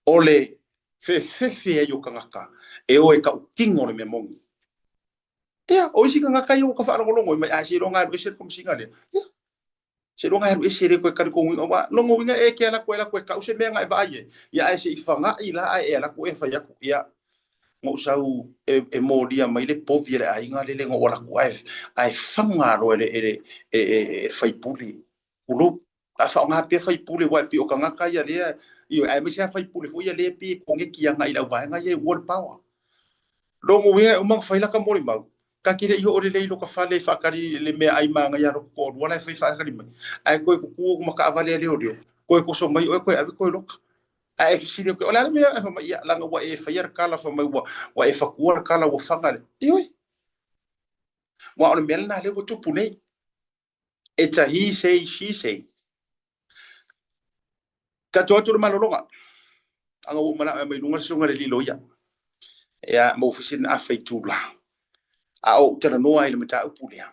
ole fe yo kangaka e o e ka kingo le memongi o isi kangaka yo ka fa longo mai asi longa e se kom singa le se longa e se re ko ka ko wa longo winga e ke la ko ka use menga e vai ya e se ifanga ila e la ko e fa ya ku ya mo sau e mo dia mai le povile ai nga le ngo la ko ai fanga ro e fai puli ulo a fa nga pe fai puli wa pi o kanga ka ya le io ai me se fai puli fu ya le pi ko nge ki nga ila vai nga ye world power longo winga o mang fai la ka mo limau ka kire i o le lo ka fale fa kari le me ai manga ya ro ko wala fai fa kari mai ai ko ku ma ka vale le o ko so mai o ko lo ai fi ko ola me fa mai la nga wa e fa yer kala fa mai wa e fa ku kala wa fanga oi wa o mel na le ko tupu nei it's a he say she say ta to malolonga anga o mana mai lunga sunga le lilo ya mo ofisin a feitula o tana noa ile mata upulia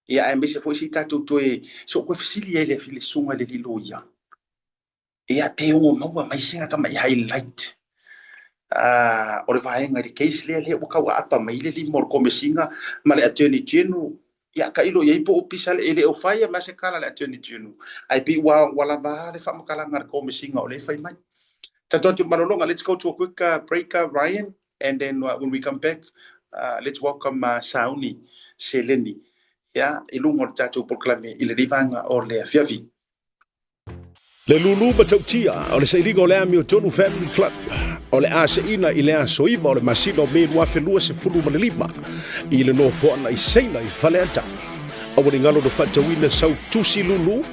ia ai me se foi si tatu toe so ko fisili ile fili sunga le lilo ia pe o mo mai singa ka mai highlight o le vai ngari case le o ka wa apa mai le mor ko mesinga male attorney general ia ka ilo ia po oficial ele o fai ma se kala le attorney general ai pe wala va le fa makala ngar ko mesinga o le fai mai tatu malolonga. Let's go to a quick break, Ryan, and then when we come back let's welcome Sauni Seleni ya ilungo tatu proclame ile rivanga o le fiavi le lulu batautia o le sailigo le ami o tonu family club o le aseina i le asoiva o le masino me lua felua se fulu ma le lima i le no foana i seina i fale anta o le ngalo do fatawina sau tusi lulu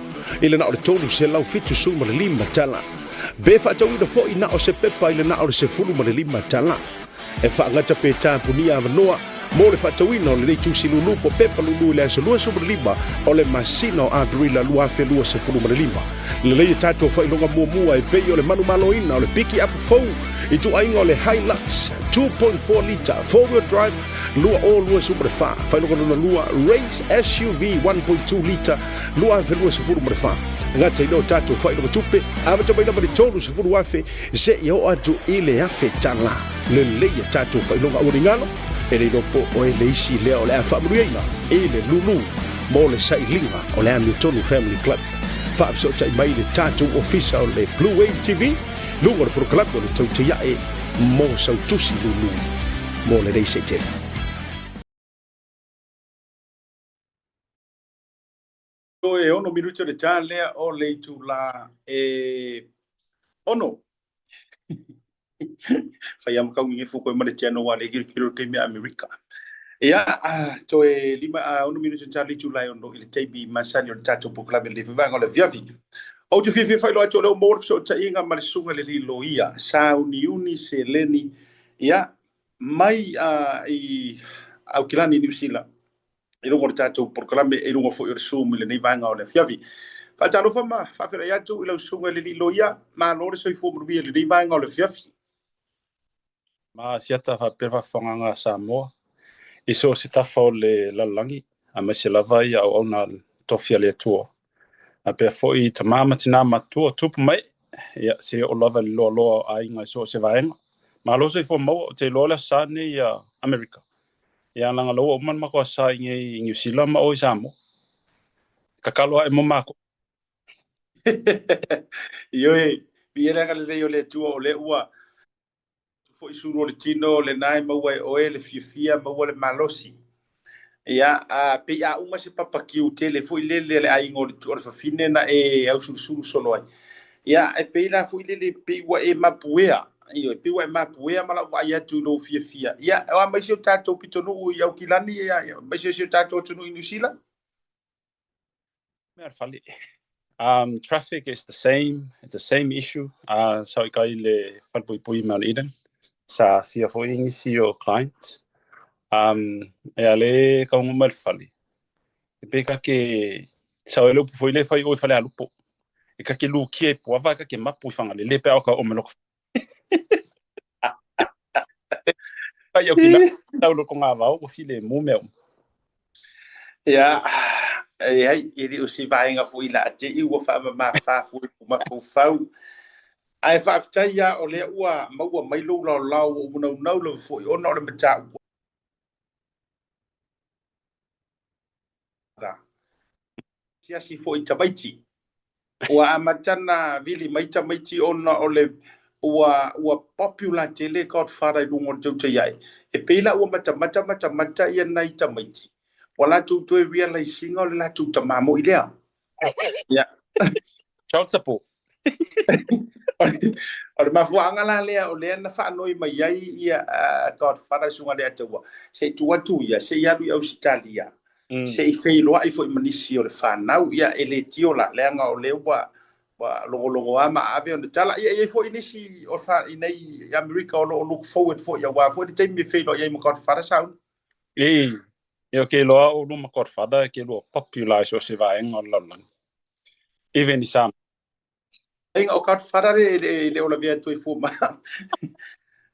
i le na o le tonu se lau fitu su ma le lima tala be fatawina fo i na o se pepa i le na o le se fulu ma le lima tala e whaangata pe tāpunia avanoa mo le whatawina o le nei tusi lulu po pepa lulu le asalua su lima o le masino a tuila lua felua se fulu lima le lei tātua whailonga mua e pei o le manu maloina o le piki up fau i tu ainga o le Hilux 2.4 liter 4-wheel drive lua o lua su wha whailonga luna lua race SUV 1.2 liter lua felua se fulu wha ngata ino tātua whailonga tupe awata maina mani tonu se fulu afe se i o atu i le afe tala le lei tātua whailonga o ringano e le nopo o e le isi lea o le a whaamarueina e le lulu mo le sailinga o le Hamiltonu Family Club whaafisota i mai le tātou ofisa o le Blue Wave TV lunga le proklamo le tau te iae mo sautusi lulu mo le reise tele. So e ono minuto le tā lea o le tu la ono fai am kau ngi fuko ma le channel wa le kilo ke me America ya to e lima ono minuto Charlie July ono ile tebi masani o tato po club le viva ngole viavi O te fifi fai loa tōleo mōre so ta inga marisunga le lo ia. Sau ni uni se leni. Ia, mai i au kilani New Zealand. I rungo le tātou proklame i rungo fo i resumi le nei vanga o le fiavi. Whaatalo whama, whawhira iatu i lau sunga le lo ia. Ma lore so i fo mrubia le nei vanga o le fiavi. Ma siata whapera whanganga Samoa. I so si tafa o le lalangi. A me se lava i au na tofia le tua. A pe foi te mama tina matua tupu mai ia se o lava lo lo ai ngai so se vaenga ma lo se fo mo te lo la sa ni America ia langa lo o man ma ko sa i New Zealand ma o Samoa kakalo e mo mako Io viera ka le le tua o le ua fo i suru le tino le nai ma wai o le fifia ma le malosi ia pe a uma se papa ki o tele foi le ai ngol tu fa fine na e au su solo ai ia e pe la foi le pe wa e mapuea io pe wa mapuea mala wa ia tu no fia ia o mai se tato pitonu ia o kilani ia mai se tato tu no inusila me fali traffic is the same, it's the same issue so kai le pui man eden sa sia foi inisi o client e ale ka un mal fali e pe ka ke sa o lo foi le fai o fale alupo e ka ke lu ki po va ka ke mapu fanga le pe ka o melo ai o kila ta lo ko ngava o file mu me ia ai e o si vai nga foi la te i o fa ma fa foi ma fau ai fa ia o le ua ma ua mai lo la o no lo foi o no le mata sia si foi tabaiti ua amatana vili mai tamaiti ona ole ua popular tele kot fara i lungo tau iai e peila ua mata ia nai tamaiti wala tu realizing o la tu tamamo ilea ya child support o ma fuanga la lea o le na fa noi mai ai ia kot fara sunga le atua se tu ia se ia lu Australia se i fei loa i foi manisi o le whanau ia e le tio la leanga o leo wa logo ama ave on tala ia foi inisi o fa inei America o look forward for ia wa foi te me fei loa ia mo kot fara sound eu ke loa o no kot fada ke lo popular so se vai en online even i sam o kot fara le o la via tu fu ma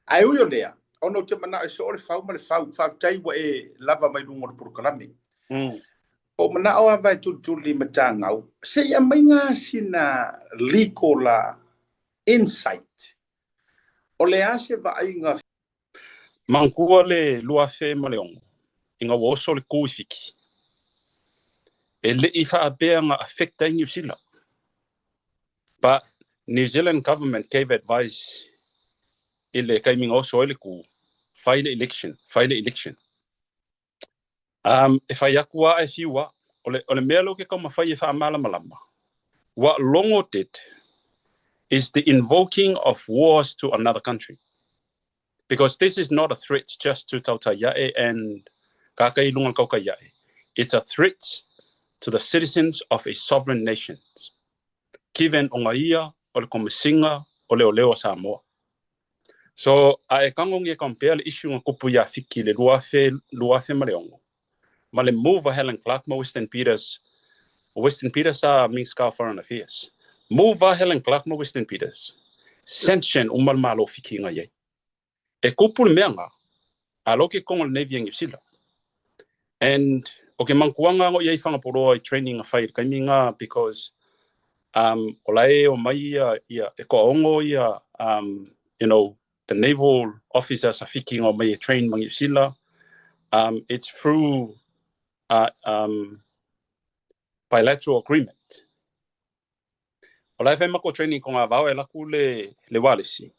ai u yo lea ono te mana so o fa ma le fa tai wa e lava mai lungo por kalami o mana o vai tu li matanga se ia mai nga sina likola insight o le ase va inga mankua le lua fe maleong inga wo so le kuifiki ele ifa abeanga affecta New Zealand but New Zealand government gave advice ile kaiming also ile ku file election if I yakua if you wa ole melo ke kama fai fa malama what Longo did is the invoking of wars to another country because this is not a threat just to Tautaiae and Kakai Lunga Kaukaiae. It's a threat to the citizens of a sovereign nation. Kiven ongaia ole komisinga ole oleo Samoa. So I kangongi compare the issue ng kupuya fiki le luafe maleongo. Male move Helen Clark mo Western Peters means Foreign Affairs. Move Helen Clark mo Western Peters. Sanction umal malo fiki ngaye. E kupul meanga aloke kong Navy New Zealand. And okay mankuanga ngo yai fanga poro training a fight kaminga because olae o mai ia e ko ongo ia you know the naval officers are fiki o mai train New Zealand. It's through bilateral agreement. Olae fe mako training ko nga vao e laku le walisi.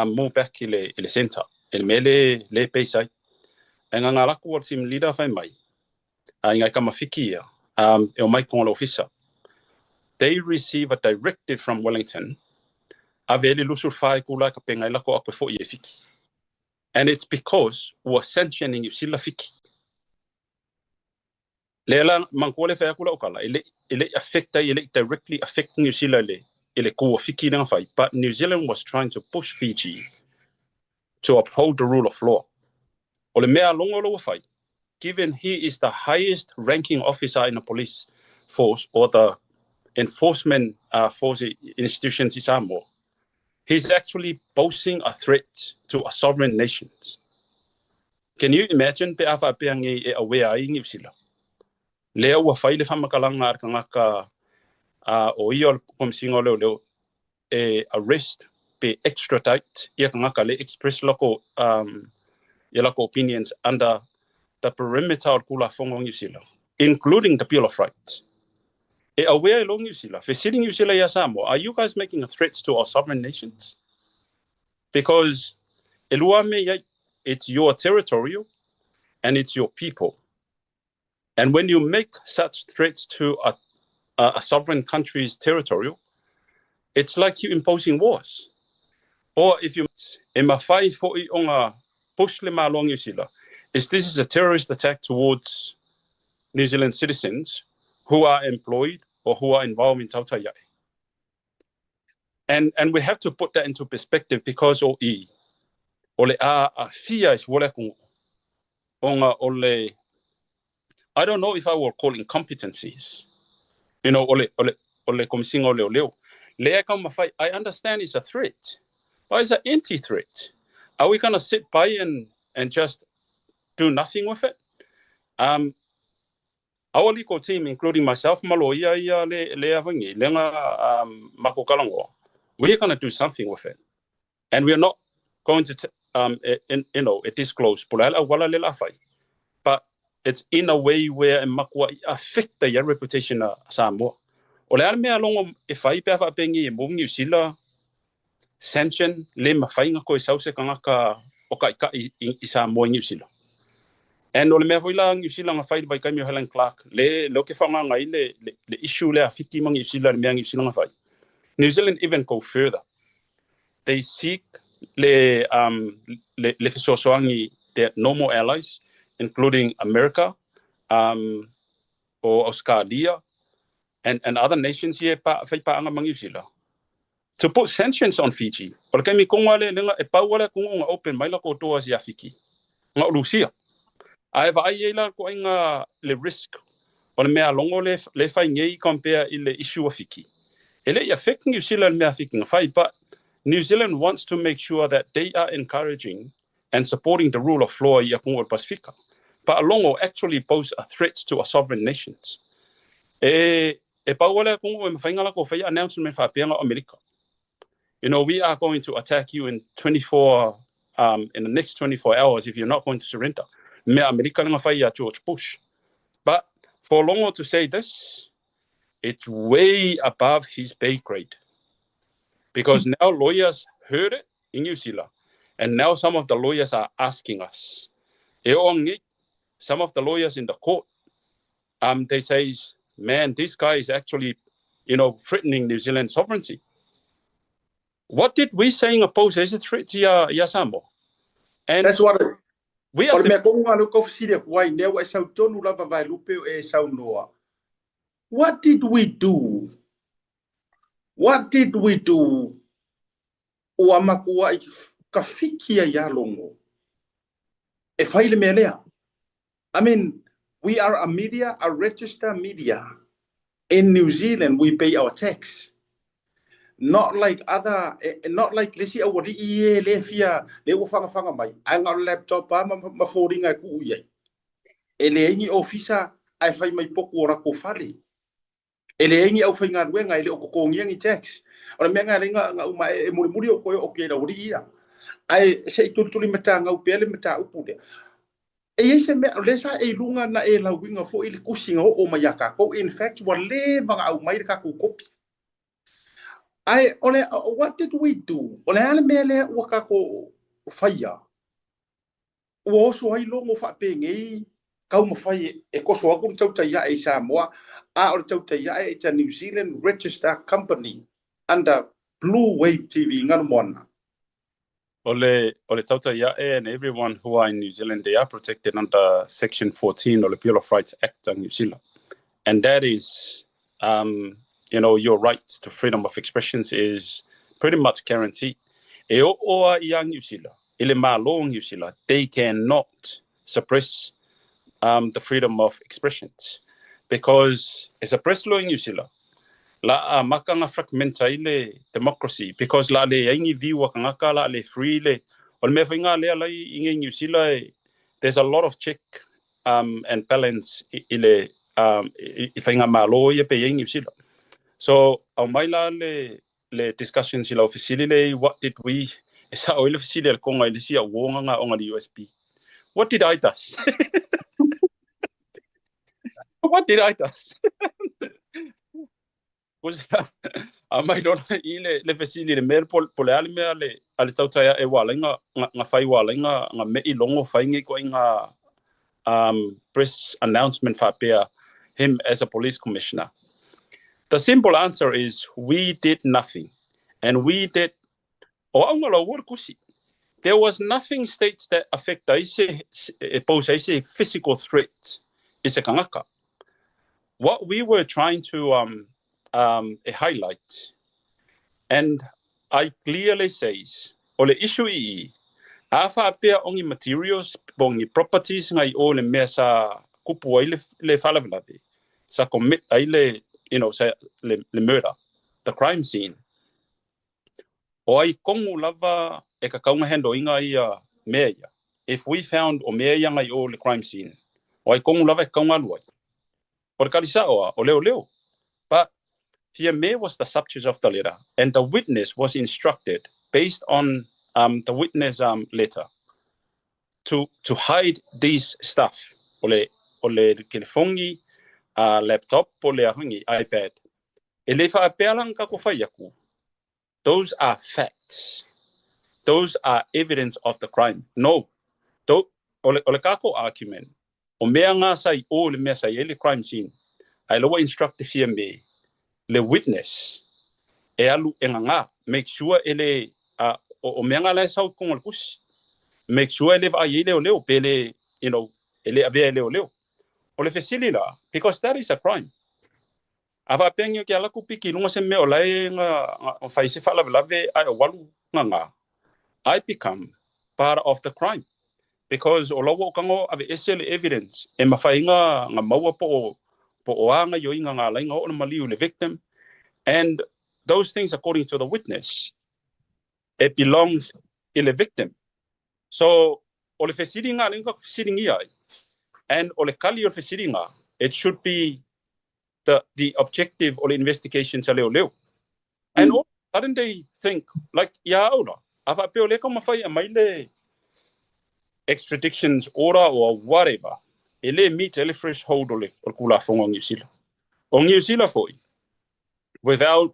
Move back le center. El mele le peisai. Nga nga laku o team leader fai mai. Ngai kama fiki ia. E o mai konga officer. They receive a directive from Wellington. Avele lusul fai kula ka penga lako akwe fo ye fiki. And it's because we're sanctioning you sila fiki. Lela mangkole fa kula okala. ele affecta, ele directly affecting New Zealand ele ko fiki na fai, but New Zealand was trying to push Fiji to uphold the rule of law. Ole mea longo lo fai, given he is the highest ranking officer in the police force or the enforcement force institutions in Samoa, he's actually posing a threat to a sovereign nations. Can you imagine pe afa peang e awea i New Zealand? Lea ua fai le whamakalanga ar kangaka o iol komisingo leo arrest pe extradite ia kangaka le express loko opinions under the perimeter of kula fongo New Zealand, including the Bill of Rights. E awea long New Zealand, visiting New Zealand ya Samoa, are you guys making a threat to our sovereign nations? Because it's your territorial and it's your people. And when you make such threats to a sovereign country's territorial, it's like you imposing wars. Or if you mafai fo'i onga push le ma long New Zealand, this is a terrorist attack towards New Zealand citizens who are employed or who are involved in tautaiai. And we have to put that into perspective because ole a fia is wole onga ole, I don't know if I will call incompetencies. You know, ole komisingo leo. I understand it's a threat, but it's an anti-threat. Are we going to sit by and just do nothing with it? Our legal team, including myself, Maloia, Leavangi, Lenga, Makokalango, we are going to do something with it. And we are not going to, disclose, but it's in a way where Makwa affect the reputation of Samoa. Ole me along if I peva pengi moving New Zealand sanction le mafainga ko isause kangaka oka Samoa New Zealand. And ole me voila New Zealand fight by Camille Helen Clark le lo ke fanga ngai le issue le afiti mang New Zealand me New Zealand fight. New Zealand even go further. They seek le fisosoangi their normal allies, including America, or Australia, and other nations here to put sanctions on Fiji. Or kami kongwale lenga e pawala kung open maila ko to as Yafiki. Nga Lucia. I have ayela ko inga le risk on me alongo le fai ngei compare ile issue of Fiji. Ele affect New Zealand me affecting fai, but New Zealand wants to make sure that they are encouraging and supporting the rule of law ya kung Pacifica. But alongo actually pose a threat to our sovereign nations. Announcement for America. You know, we are going to attack you in the next 24 hours if you're not going to surrender. George Bush. But for Longo to say this, it's way above his pay grade. Because now lawyers heard it in New Zealand. And now some of the lawyers are asking us. Some of the lawyers in the court, they say, man, this guy is actually, threatening New Zealand sovereignty. What did we say in oppose as a threat to Yasambo? And that's what we are. What did we do? What did we do? Uamakua kafikia yalongo. Efaile melea. I mean, we are a media, a registered media. In New Zealand, we pay our tax. Not like lesi awari iye lefia le ufanga mai. Anga laptop ma folding a kuye. Ele ingi officer ai fai mai poku ora ko fali. Ele ingi au fai ngadwe ngai le okokongi ngi tax. Ora menga lenga nga e muri o koyo okela uri ia. Ai sei tutuli mata nga upele mata upude. Yes, lesa e lunga na e la winga fo ili kusinga o mayaka ko in fact wale vanga au mai ka ku kopi. What did we do? Ole ale mele waka ko faya. Wo so ai longo fa pengi ka mo fai e ko so ku tauta ya e Samoa a o tauta ya e ta New Zealand registered company under Blue Wave TV ngalmona. Ole tauta ya and everyone who are in New Zealand, they are protected under Section 14 of the Bill of Rights Act of New Zealand. And that is your right to freedom of expressions is pretty much guaranteed. E oa I New Zealand, ele malo New Zealand, they cannot suppress the freedom of expressions because it's a press law in New Zealand. La makanga fragmenta ile democracy because la le aingi viwa kangaka la le free le on me finga le la in New Zealand. There's a lot of check and balance ile ifinga malo ye pe in New Zealand. So au mai la le discussions ila officially what did we sa oil officially ko ngai sia wonga nga onga the USB. What did I do? What did I do? Was mai do ile le officially le mer pol ale me ale tauta e wala nga fai wala nga me I longo fai ngi ko nga press announcement fa pe him as a police commissioner. The simple answer is we did nothing. And we did, there was nothing states that affect pose a physical threat. What we were trying to highlight, and I clearly says, ole issue afa apea ongi materials, bongi properties ngai ole mesa kupu le falavelave, sa commit aile say le murder, the crime scene. O ai kongu lava e ka kaunga hendo inga ia mea. If we found o mea ngai o le crime scene, o ai kongu lava e kaunga luai. O le kalisa o leo. But fia mea was the subject of the letter, and the witness was instructed based on the witness letter to hide these stuff. O le telefongi, laptop po le ahangi iPad. Ele fa apealang ka ko faiaku. Those are facts. Those are evidence of the crime. No. Ole kako argument. O mea nga sai o le mea sai ele crime scene. Ai loa instruct the FMA. Le witness. E alu nga. Make sure ele o mea nga lai sau kong kus. Make sure ele va ye leo pele ele ave leo. Ole fesilila because that is a crime. Ava pengi ke ala kupiki lunga se me olai nga faise fala lave ai walu nga. I become part of the crime because olowo kango ave esel evidence e mafainga nga maua po oanga yo inga nga lainga o maliu le victim, and those things according to the witness it belongs to the victim. So ole fesiringa linga fesiringa and ole kali ole fesiringa it should be the objective or investigation sa leo. And all sudden they think like ola ava pe ole ka mafai mai le extraditions order or whatever ele meet ele threshold ole kula fonga New Zealand. On New Zealand foi without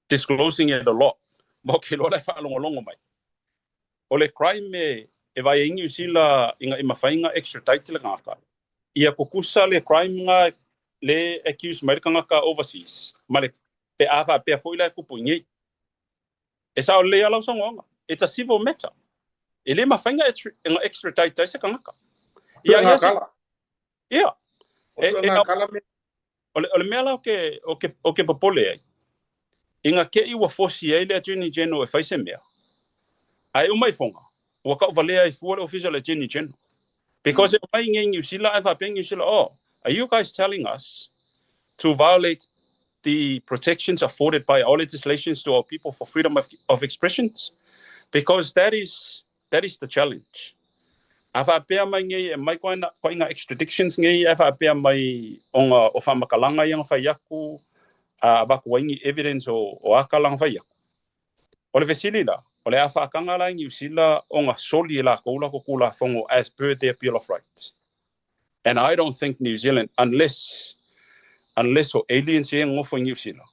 disclosing it a lot. Mo ke lo le fa longo mai. Ole crime e vai in New Zealand inga mafainga extradite le ngaka. Ia kokusa le crime nga le accused mai kangaka overseas. Male pe ava pe foi la kupungi. Esa le ala songa. It's a civil matter. Ele mafainga extradite se kangaka. Ia. Ole mela ke popole. Inga ke iwa fosi ele attorney general e faise mea. Ai umai fonga. Waka valea I full official attorney general. Because if I in New Zealand, if I pay New Zealand, are you guys telling us to violate the protections afforded by our legislations to our people for freedom of expressions? Because that is the challenge. If I pay my extradictions, if I pay my onga o famakalanga yang fayaku, abakuingi evidence o akalang fayaku. Ole vesilila. Ole afa kangala New Zealand onga soli la koula kokula fongo as per their Bill of Rights. And I don't think New Zealand, unless o aliens yang ngofo New Zealand,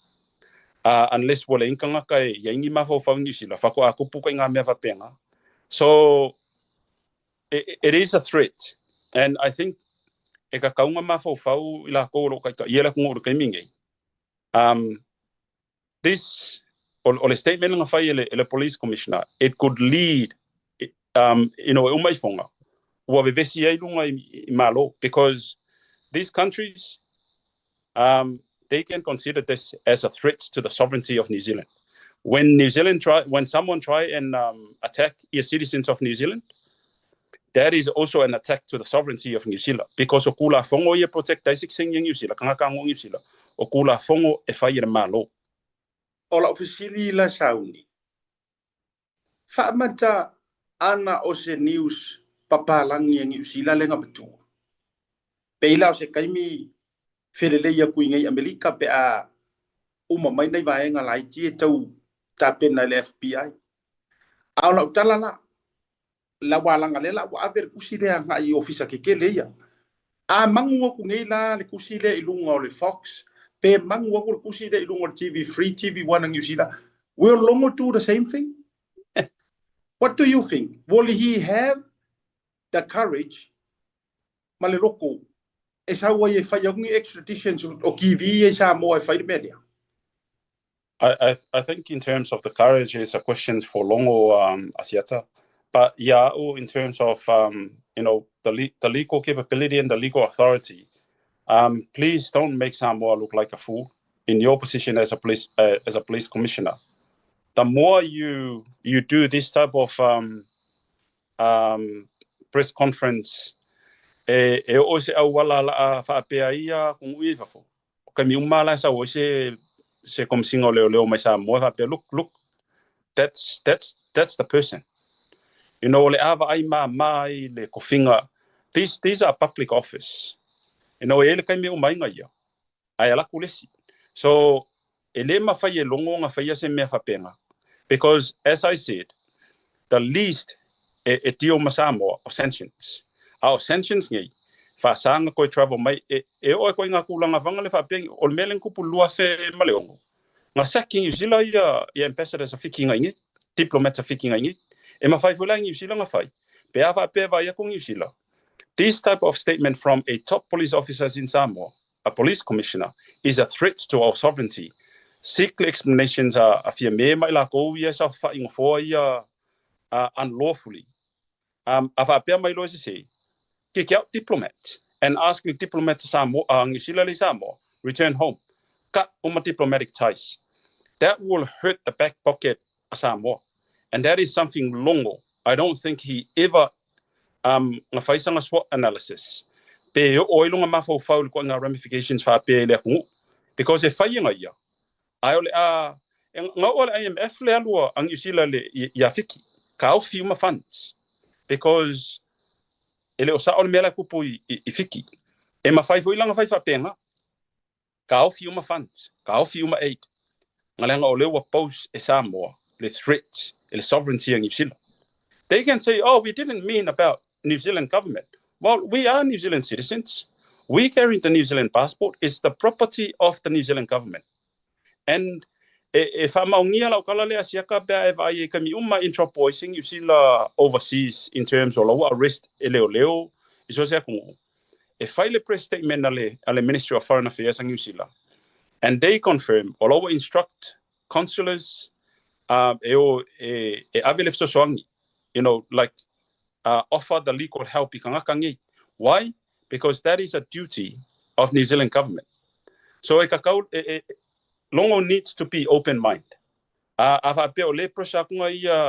unless wala inkanga kai yangi mafo fa New Zealand, fako akupuka inga meva penga. So it is a threat, and I think eka kaunga mafo fau ila ko kai yela ko kai mingi. This or statement nga fai ele police commissioner, it could lead umai fonga wa vevesi ai lunga malo, because these countries they can consider this as a threat to the sovereignty of New Zealand. When someone try and attack the citizens of New Zealand, that is also an attack to the sovereignty of New Zealand, because okula fongo ia protect daisik sing New Zealand, kanga New Zealand, okula fongo e fai re malo. Ola ofisili la sauni. Whaamata ana o se news papalangi e New Zealand lenga betua. Peila o se kaimi wheleleia kuingai Amerika pe a uma mai nei vaenga lai tie tau tapena le FBI. Aula utalala la walanga le la wa aver kusile nga I ofisa ke leia. A mangu ku ngai la le kusile ilunga o le Fox. Pe mangu ku kusile ilunga o TV3, TV1 New Zealand. Will Longo do the same thing? What do you think? Will he have the courage? Maleloko. Esa wa ye fa young extradition o kivi esa mo e fa media. I think in terms of the courage is a question for Longo Asiata, but yeah, in terms of the legal capability and the legal authority, please don't make Samoa look like a fool in your position as a police commissioner. The more you do this type of press conference, o se au wala la fa pe ia kung uiva fo kami umala sa o se komsingo leo mai sa mo fa pe look that's the person, le ava ai mai le kofinga. These are public office, ele kami umai nga ia ai ala kulesi, so ele ma fa ye longo nga fa ia se me fa penga, because as I said, the least dio masamo of sanctions. Our sanctions ngai fa sanga ko travel mai o ko nga kulanga vanga le fa peng o melen ku pulua se maleongo nga saki zila ya ambassadors afiki ngai diplomats afiki ngai e ma fai fulang zila nga fai pe ava pe va ya ku zila. This type of statement from a top police officers in Samoa, a police commissioner, is a threat to our sovereignty. Sikle explanations are afia me mai la ko ya sa fa ingo fo ya unlawfully ava pe mai lo se kick out diplomats and ask the diplomats Samoa, return home. Cut diplomatic ties. That will hurt the back pocket of Samoa. And that is something Longo. I don't think he ever faisanga SWOT analysis. Pe oilunga mafo faul ko nga ramifications fa pe le ku. Because if fainga ia. Ai ole nga ole IMF le alua ang usila le ya fiki. Ka fiuma funds. Because ele o sa o mela kupu I fiki e ma fai foi langa fai fa penga ka o fiuma funds ka o fiuma aid ngalenga o lewa post e Samoa le threat le sovereignty in New Zealand. They can say, oh, we didn't mean about New Zealand government. Well, we are New Zealand citizens. We carry the New Zealand passport. It's the property of the New Zealand government. And if I'm on Nia Laukalale Asiaka Bev, I can be intropoising, you see overseas in terms of arrest Leo, is also a file press statement ale Ministry of Foreign Affairs and New Zealand. And they confirm, or instruct consulars, offer the legal help. Why? Because that is a duty of New Zealand government. So Longo needs to be open-minded.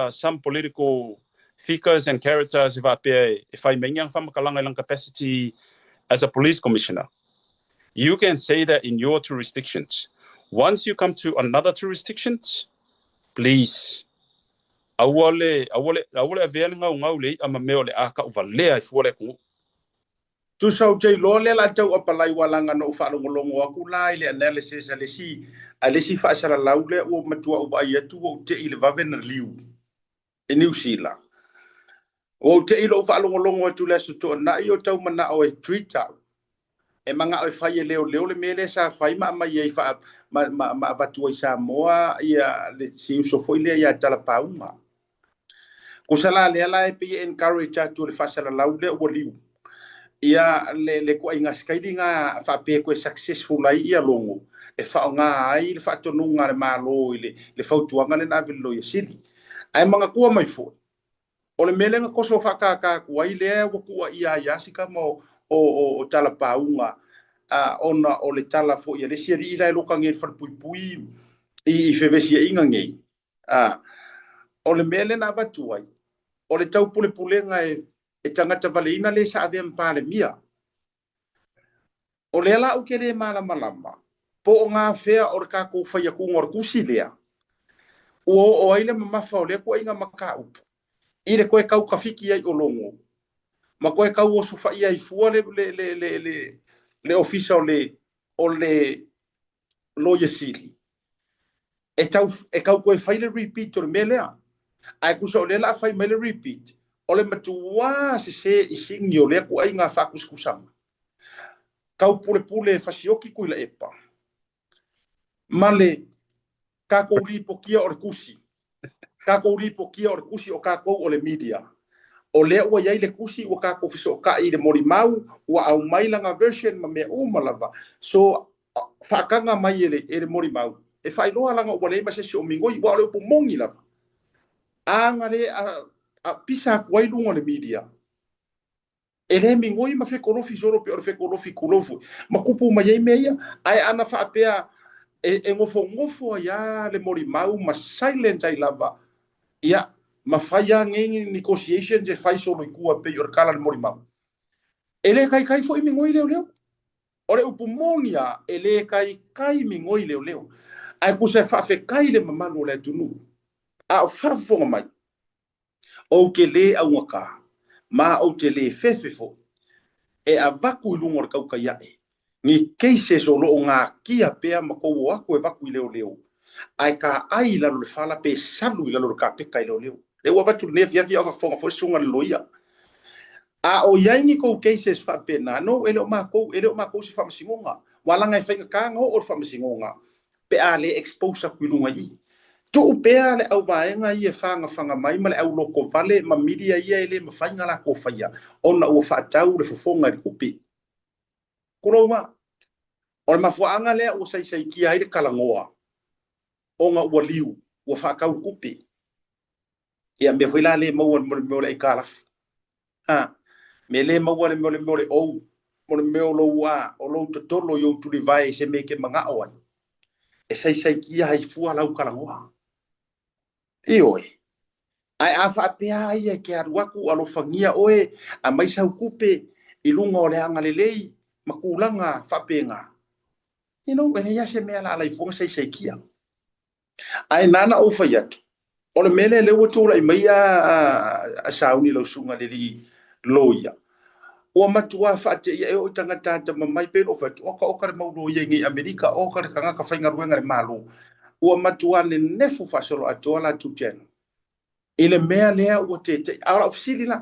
Some political figures and characters, if I menyang famakalang capacity as a police commissioner, you can say that in your jurisdictions. Once you come to another jurisdictions, please, awole avelinga ngaule amameole aka uvalea ifole ku. Tu sau jai lo le la tau apalai walanga no whalongolongo aku lai le analysis alesi whaasara laule o matua o bai atu o te ile vavena liu e New Zealand. O te ilo whalongolongo atu le suto na I o tau mana o e Twitter. E manga o whai leo le mele sa whai ma iei wha ma avatua I Samoa ia le si uso foile ia talapaunga. Kusala le ala e pe encourage atu le whaasara laule o liu. Ia le ko inga skailinga fa pe ko successful ai ia longo e fa nga ai le fa tonunga le malo le fautuanga le navilo ia sili ai manga kua mai fo o le melenga koso fa ka ku ai le ko ia ia sika mo o talapaunga ona o le tala fo ia le siri ila loka nge fa pui I fevesi inga nge o le mele na vatuai o le tau pule nga e tangata valeina le sa ave mpale mia o le la uke le malama po nga fea o ka ko fa ya ku ngor kusilea o aile mamafa o le ko inga makau I le koe kau kafiki ai o longo ma koe kau o sufa ai fua le ofisa o le loya sili e kau koe fai le repeat o le melea ai kusa o le la fai mai le repeat o le matua se isingi o le ko ai nga fa kuskusama kau pule fasioki ku la epa male ka ko lipo kia o kusi ka ko lipo kia o kusi o ka ko o le media o le ua yai le kusi o ka ko fiso ka I le morimau o au mai langa version ma me o malava so fakanga mai ele morimau e fai loa langa o le ma se o mingoi wa le pumongi lava anga le a pisa kwai lunga le media ele mingoi ma fe kolofi solo pe o fe kolofi kolofu ma kupu mai ai meia ai ana fa apea e ngofo ya le morimau ma silent ai lava ia ma faya ngengi negotiations e fai solo ikua pe o kala le morimau ele kai fo mingoi leo ore upumongia ele kai mingoi leo ai ku se fa fe kai le mamanu le tunu a fa fo mai o ke le au ngaka ma o te le fefefo e a vaku lungo o kau kai ai ni keise so lo nga kia pea ma ko ako e vaku leo ai ka ai la le fala pe salu la lo ka pe kai leo le wa vatu ne via of fo sunga loia a o yaingi ko cases fa pe na no ele ma ko se fa masingonga wala ngai fenga ka ngo o fa masingonga pe a le expose ku lunga I tu pea le au vaenga I e fanga mai ma le au loko vale ma media ia ele ma fainga la ko faia ona o fa tau le fofonga I kupi kuroma o ma fuanga le o sai ki ai le kalangoa o nga ua liu o fa kau kupi ia me foi la le mo le kalaf me le mo le o mo lo wa o lo tolo yo tu vai se me ke manga o e sai ki ai fu ala u kalangoa Ioi. Ai afa pea ia ke aruaku alo fangia oe a mai sa kupe I lunga o le anga lelei makulanga fapenga. Ene ia se mea la fonga sai kia. Ai nana o faiatu. O le mele le wotu la mai a sauni lo sunga leli loia. O matua fate ia e o tangata ta mai pe o fatu o ka mau ia ngi Amerika o ka kanga ka fainga ruenga le malu. O matua ne nefu fasolo atola tu jen. Ele mea lea o te ala ofisili la.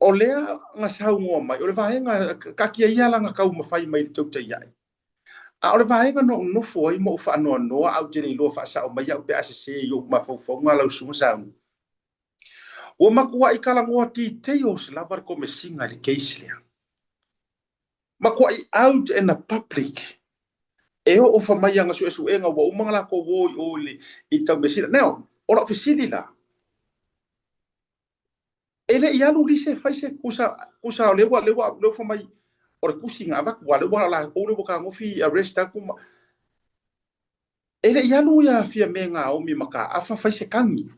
O lea nga sau ngoa mai. O le vahenga kakia ia la nga kau mawhai mai le tau te iai. A o le vahenga no nofo ai mo ufa anoa noa au te reiloa wha sao mai au pe asese yo mawhauwhaunga lau sunga sau. O makua I kala ngoa ti teo se lavar ko me singa le keisi lea. Makua I out in the public. E o fa mai anga su enga wa umanga la ko wo o le I tau me sina. Neo. Ola ofisili la. Ele ialu lise faise kusa lewa fa mai ora kusinga ava kwa lewa la ko lewa ka ngofi arrest kuma. Ele ialu ya fia menga o mi maka afa faise kangi.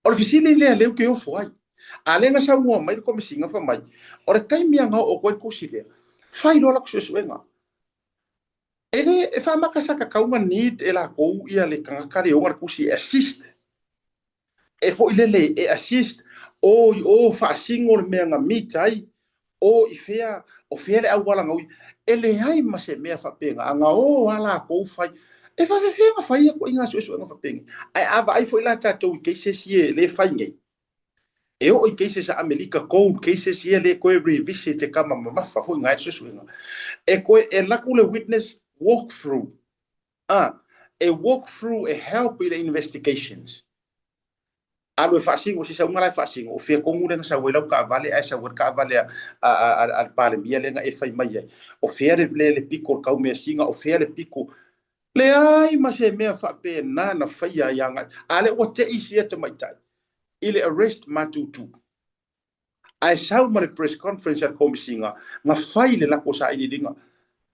Ora ofisili le ke ofo ai. Alenga sa mo mai ko misinga fa mai. Ora kai mianga o ko kusile. Fai dola kusuenga. Ele e fa makasaka kaunga need ela ko ia le kanga kare o kusi assist e fo ilele e assist o fa single menga mitai o ifea o fele au wala ngoi ele ai ma se mea fa penga anga o ala ko fai e fa fenga fai ko inga so nga fa penga ai ava ai fo ila tato cases ye le fai ngai e o cases a America code cases ye le ko revisit te kama ma fa fo ngai so nga e ko e la ko le witness walkthrough. A walkthrough e help in the investigations. Alo fasingo si sa ngala fasingo o fe kongu den sa wela ka vale esa wer ka vale al pale bia lenga e fai mai o fe le pico ka me singa o fe le pico le ai ma se me fa pe na fai ya yanga ale o te isi te mai tai ile arrest matutu ai sau ma le press conference at komisinga nga fai le lako sa ini dinga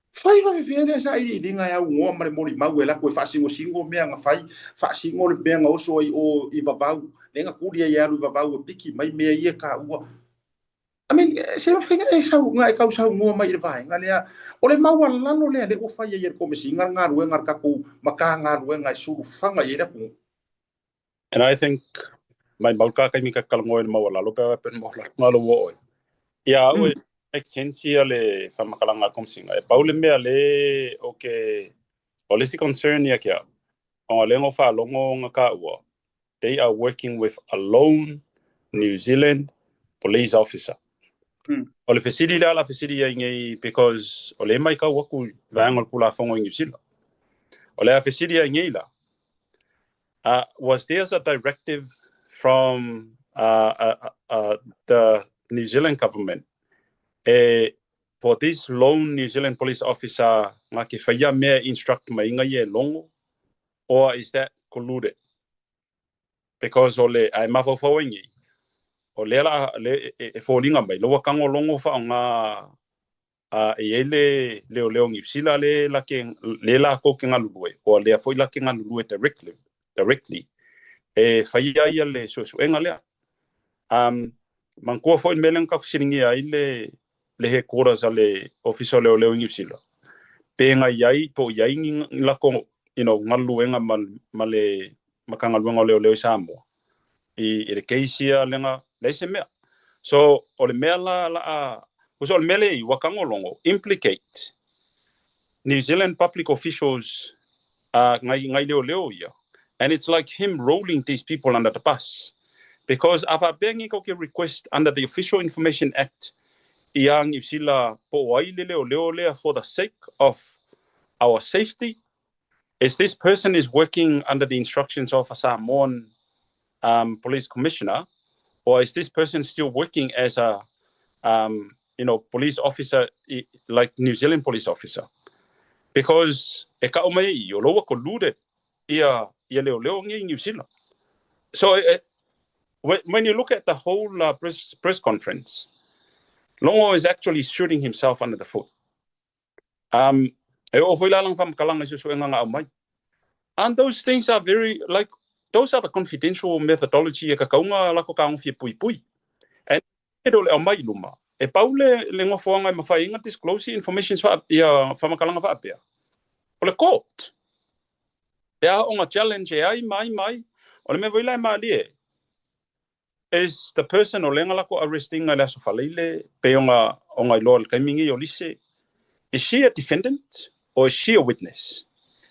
fai va vivere sa ini dinga ya ngo ma le mori mau la ko fa singo mea nga fai fa singo le mea nga oso o I vavau le nga kuria ya ru vavau piki mai mea ia ka ua I mean se ma fai nga sau nga ka sau ngo mai le vai nga le o le mau lano le o fai ia komisinga nga ru nga ka ko maka nga ru nga su fanga ia ko. And I think my malka kai mi ka kalngoy mawala lo pa pen mo ngalo wo ya we essential le fa makalanga komsinga e paule me ale okay ole si concern ya kia o le ngo fa longo ngaka wo they are working with a lone New Zealand police officer ole facility la facility ngai because ole mai ka waku vangol pula fongo New Zealand ole a facility ngai la was there a directive from the New Zealand government for this lone New Zealand police officer ngaki faya me instruct mai ngai longo or is that colluded because ole ai mafo foingi ole la le folinga mai lo kango longo fa nga ele leo ngifsila le la ke le la ko kinga lulue o le foi la kinga lulue directly faya ia le so enga le man ko foi melen ka siringi ai le he kora sa le official leo ngifsila penga yai po yai la ko ngalu enga male makanga luenga leo samo I le keisia lenga leise mea so o le mea la so le mele wakango longo implicate New Zealand public officials ngai leo ia and it's like him rolling these people under the bus because ava bengi ko ke request under the Official Information Act iang ifsila po wai leo for the sake of our safety. Is this person is working under the instructions of a Samoan police commissioner, or is this person still working as a police officer like New Zealand police officer? Because e ka omai yo lo ko lude ia leo ngi New Zealand. So when you look at the whole press conference, Longo is actually shooting himself under the foot. And those things are very those are the confidential methodology e kakaunga la ko kaung fi pui. And edole o mai luma. E paule le ngofonga mafai disclose information fa ia fa makalanga fa apia. O le court. Ya onga challenge ai mai o le me voila malie. Is the person o lenga la ko arresting ala so falile pe onga lol kaimingi o lise. Is she a defendant or is she a witness?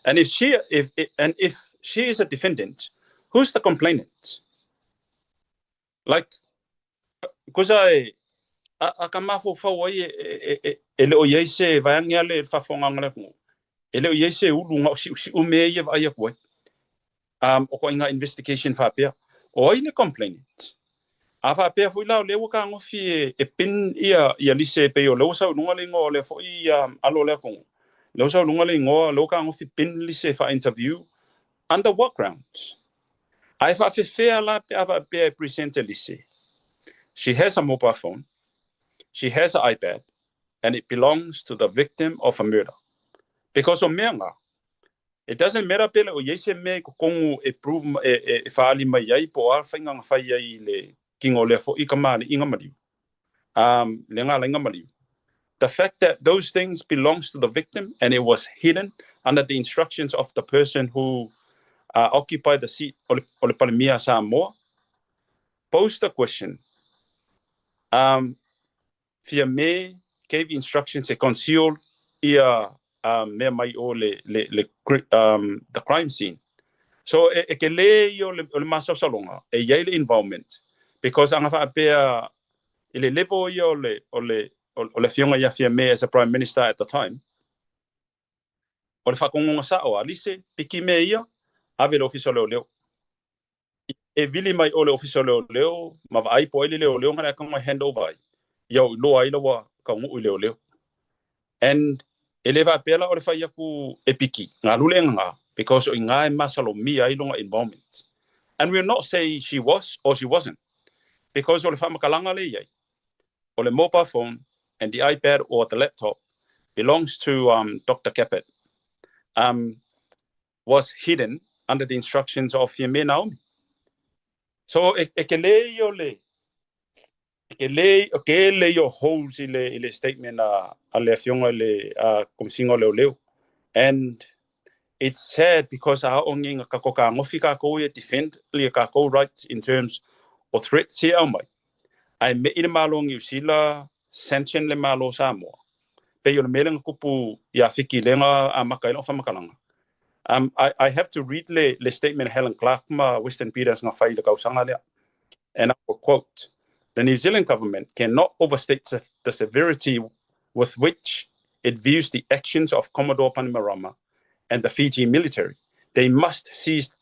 And if she is a defendant, who's the complainant? Like, because akamafo fa wai ele o yese vanga le fa fonga ngale ele o yese ulunga o me ye va yakwa o ko inga investigation fa pia o ile complainant afa pia fu la le ka ngo fi e pin ia lise pe o lo sa lunga le ngo le fo ia alo le ko lo sa lunga le ngo lo ka ngo fi pin lise fa interview under what grounds I fa fair la ava be present lise. She has a mobile phone, she has an iPad, and it belongs to the victim of a murder. Because of menga, it doesn't matter pele o yese me ko kongu e prove e fa ali mai ai po a fa nga fa ai le kingo le fo ikamani ingamali. Lenga mali. The fact that those things belongs to the victim and it was hidden under the instructions of the person who occupied the seat o le palemia Samoa pose the question. Fia me gave instructions to conceal ia me mai o the crime scene. So e ke le yo le maso salonga e ye involvement because anga fa apea ile levo yo le fionga ya fia me as a prime minister at the time. O le fa konga sa o alise piki me ia ave le official leo. E vili mai o le official leo ma vai po ile leo ngara ka hand over. Yo lo ai lo ka ngu leo. And eleva pela o le fai aku epiki nga lulenga because o nga masalo mi ai longa involvement. And we're not saying she was or she wasn't because o le fa makalanga le yai or the mobile phone and the iPad or the laptop belongs to Dr. Capet was hidden under the instructions of Yeme Naomi. So le yo holes ile statement ale fionga le komsingo leo. And it's sad because our only kakoka ngofika ko defend le kako rights in terms of threats here mai. I me ina malong usila sanction le malo Samoa. Pe yo meleng kupu ya fiki lenga amakailo fa makalanga. I have to read le statement Helen Clark ma Western Peters nga fai le kausanga le. And I will quote, "The New Zealand government cannot overstate the severity with which it views the actions of Commodore Panemurama and the Fiji military. They must cease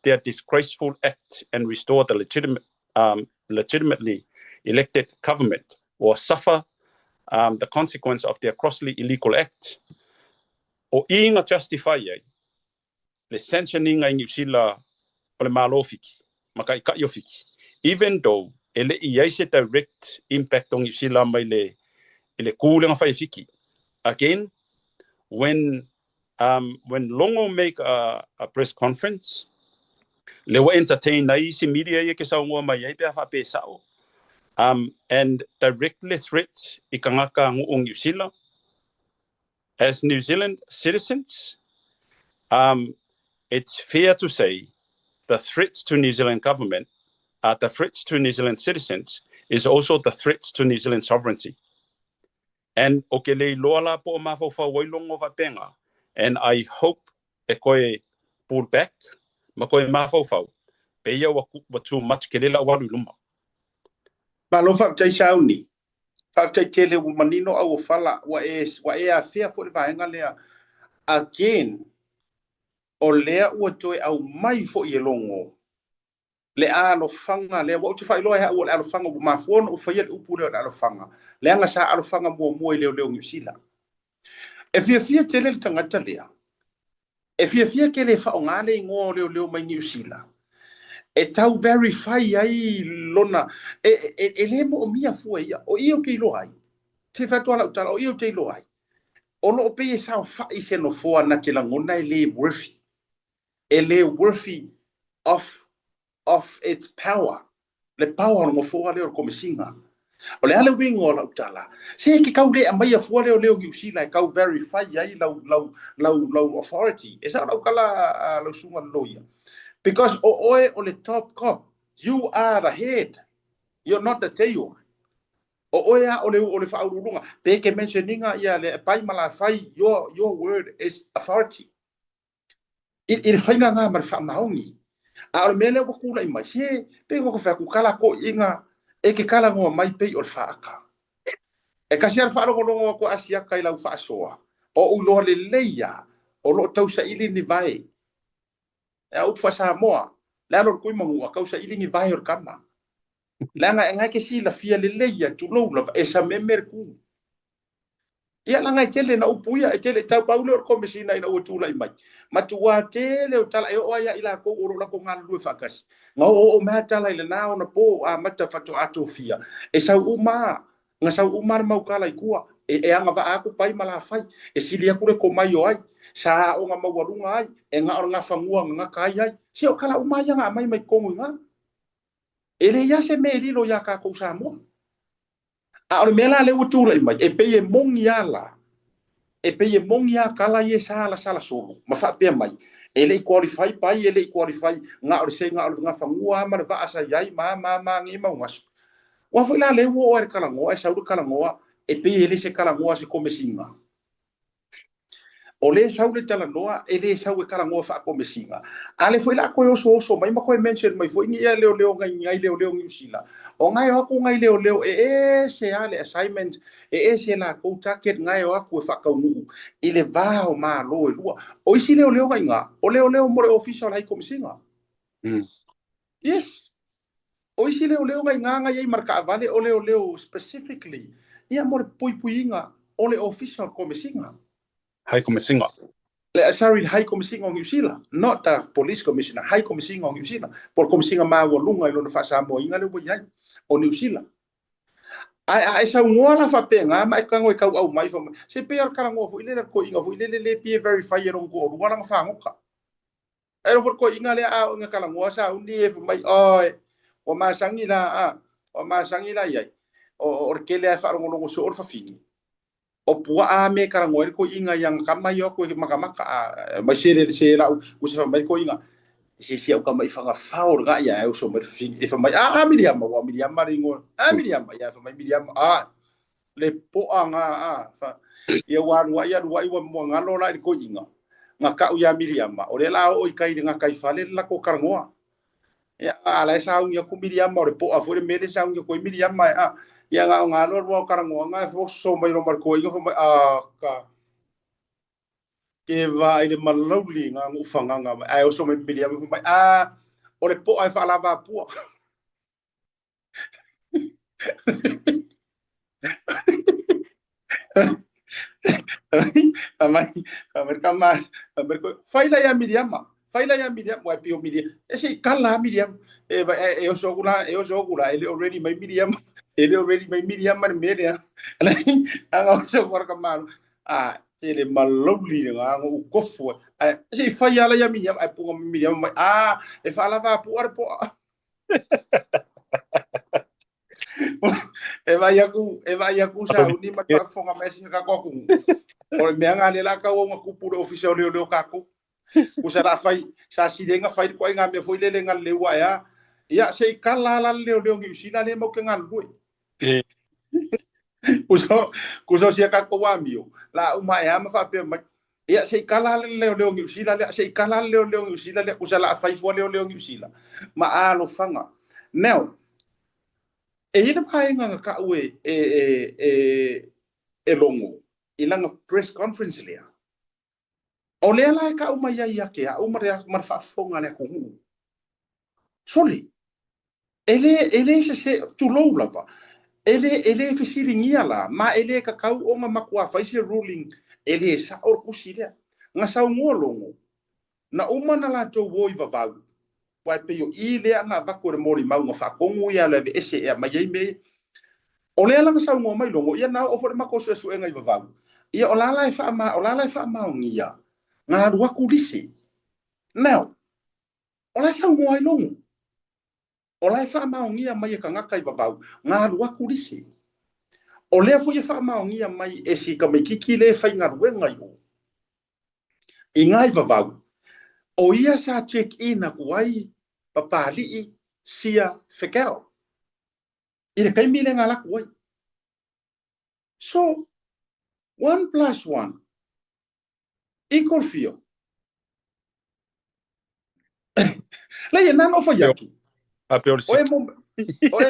their disgraceful act and restore the legitimately elected government or suffer the consequence of their grossly illegal act." O inga justify le sanctioning in New Zealand o le malofiki, makai ka yofiki. Even though ele iese direct impact on New Zealand mai le kulenga fai fiki. Again, when Longo make a press conference, le wa entertain na isi media ye ke sa ngwa mai ai pe fa pe sao. And directly threats ikangaka ngong New Zealand. As New Zealand citizens, it's fair to say the threats to New Zealand government, the threats to New Zealand citizens, is also the threats to New Zealand sovereignty. And okele loala po mafofa wailongo vatenga. And I hope e koe pull back, ma koe mafofa. Peia wa too much kelela walu luma. Malo fa tai sauni. Fa tai tele manino au fala wa e a fea fo le vaenga lea. Again, o lea ua toe au mai fo i longo. Le alo fanga le wa te fai loa ha o alo fanga bu mafuon o fai upu le alo fanga. Le anga sa alo fanga mo leo New Zealand. E fia tele le tangata lea. E fia ke le fa o ngale ngo leo mai New Zealand. E tau verify ai lona e le mo mia fu ia o io ke lo ai. Te fa tola utala o io te lo ai. O lo pe sa fa i se no fo na te la ngona le worthy. Ele worthy of its power. Le power ngo fo le ko misinga. O le ale wingo la utala. Se ke kau le mai fo leo New Zealand kau verify ai lau authority. Esa la kala lo sunga loia. Because o le top cop, you are the head. You're not the tail. O le faulunga. Peke mentioninga ya le pai mala fai your word is authority. It fainga nga mar fa maungi. A o mele ko kula mai se pe ko fa ku kala ko inga e ke kala ngo mai pe o fa aka. E ka sia fa lo ko asia kai la fa soa. O lo le leia o lo tau sa ili ni vai. E au fa sa moa la lo ko mo ka sa ili ni vai or kama. La nga ke si la fia le leia tu lo la e sa memer ku. Ia langa tele na upuia e tele tau paulo or komisina ina o tula i mai. Matua tele o tala e o ia ila ko oro la ko ngal lu fakas. Nga o ma tala ile na ona po a mata fatu atofia. E sa uma nga sa uma mau kala i kua e anga va aku pai mala fai e silia kure ko mai o ai sa o nga mau walunga ai e nga or nga fangua nga kai ai si o kala uma ia nga mai ko nga. Ele ya se me rilo ya ka ko sa mo. A o mela le utula mai e pe e mongia la e pe e mongia kala ye sala solo ma fa pe mai ele qualify pai ele qualify nga o se nga nga fangua ma va asa yai ma ngi ma was wa foi la le wo er kala ngo e sa u kala ngo e pe ele se kala ngo se komesinga o le sa u le tala noa ele sa u kala ngo fa komesinga ale foi la ko so mai ma ko mention mai foi ngi leo ngai leo New Zealand o ngai aku ngai leo e se ale assignment e se la ko target ngai aku fa ka ngu ile va o ma lo lua o isi leo ngai nga o leo mo official hai komesinga yes o isi leo ngai nga ngai marka vale o leo specifically ia mo puipuinga o le official komesinga Hai komesinga. Sorry, High Commissioner of New Zealand, not the Police Commissioner, High Commissioner of New Zealand. Por Commissioner ma wa lunga ilo na fa sa mo inga le bo yai o New Zealand. ai sa ngola fa penga mai ka ngoi kau au mai fa se pe ar kala ngo fu ile ko inga fu ile le pe verify ro ngo ru wala fa ngoka ai ro ko inga le a nga kala ngo sa undi e mai oi o ma sangila a o ma sangila yai o ke le fa ro ngo so or fa fini o pua a me kala ngo ko inga yang kama yo ko maka ma se la u se fa mai ko inga si au kama ifanga faur ga ya eu so mer fini e fa mai Miriam wa Miriam maringo Miriam ya fa mai Miriam le po anga fa ia wa ia wa mo ngalo la ko inga nga ka ya Miriam o le la o kai nga kai fale la ko karangoa ya ala sa un ya ku Miriam o le po a fo le mele sa un ko Miriam mai ia nga ngalo mo karangoa nga fo so mai ro mar ko inga fa mai ka ke vai le malauli nga ngufanga nga ai o so mai Miriam fa mai o le po ai fa la va pu faila ya Miriam wa pio Miriam ese kala Miriam eu so gula ele already my Miriam man media anga so war kamal ele malobli nga ngo kofu ese faila ya Miriam ai pu Miriam e fala va pu arpo e vai aku sa uni ma pa fonga mesi ka ko ku o me nga le la ka o ku puro official le ka ku ku sa ra fai sa si denga fai ko nga me foi le nga le wa ya se kala la le ngi si la le mo ke nga lu ku so si ka ko wa mio la uma ya ma fa pe ma ya se kala le ngi si la se kala le ngi si la ku sa la fai fo le ngi si la ma lo fanga now e ina vai nga ka we longo ilanga press conference lea o le la ka uma ya ke a uma rea mar fa fonga le ko soli ele se tu lo lava ele fisiringia la ma ele ka kau o ma makua fa isi ruling ele sa or kusile nga sa ngolongo na uma na la to wo iva va wa pe yo ile nga va ko mori ma nga fa kongu ya le ese ya ma ye me o le la sa ngo mai longo ia na o fo ma ko so nga iva va ia o la fa ma ngia nga wa ku disi now o la sa ngo ai longo o la fa ma ngia mai ka nga kai va va nga wa ku disi o le fo ye fa ma ngia mai esi ka me kiki le fa nga wenga yo ingai va va o ia sa check in na kuai papali sia fekeo ina kai mile ngala kuai so 1 + 1 equal fio la ia nano fa yatu o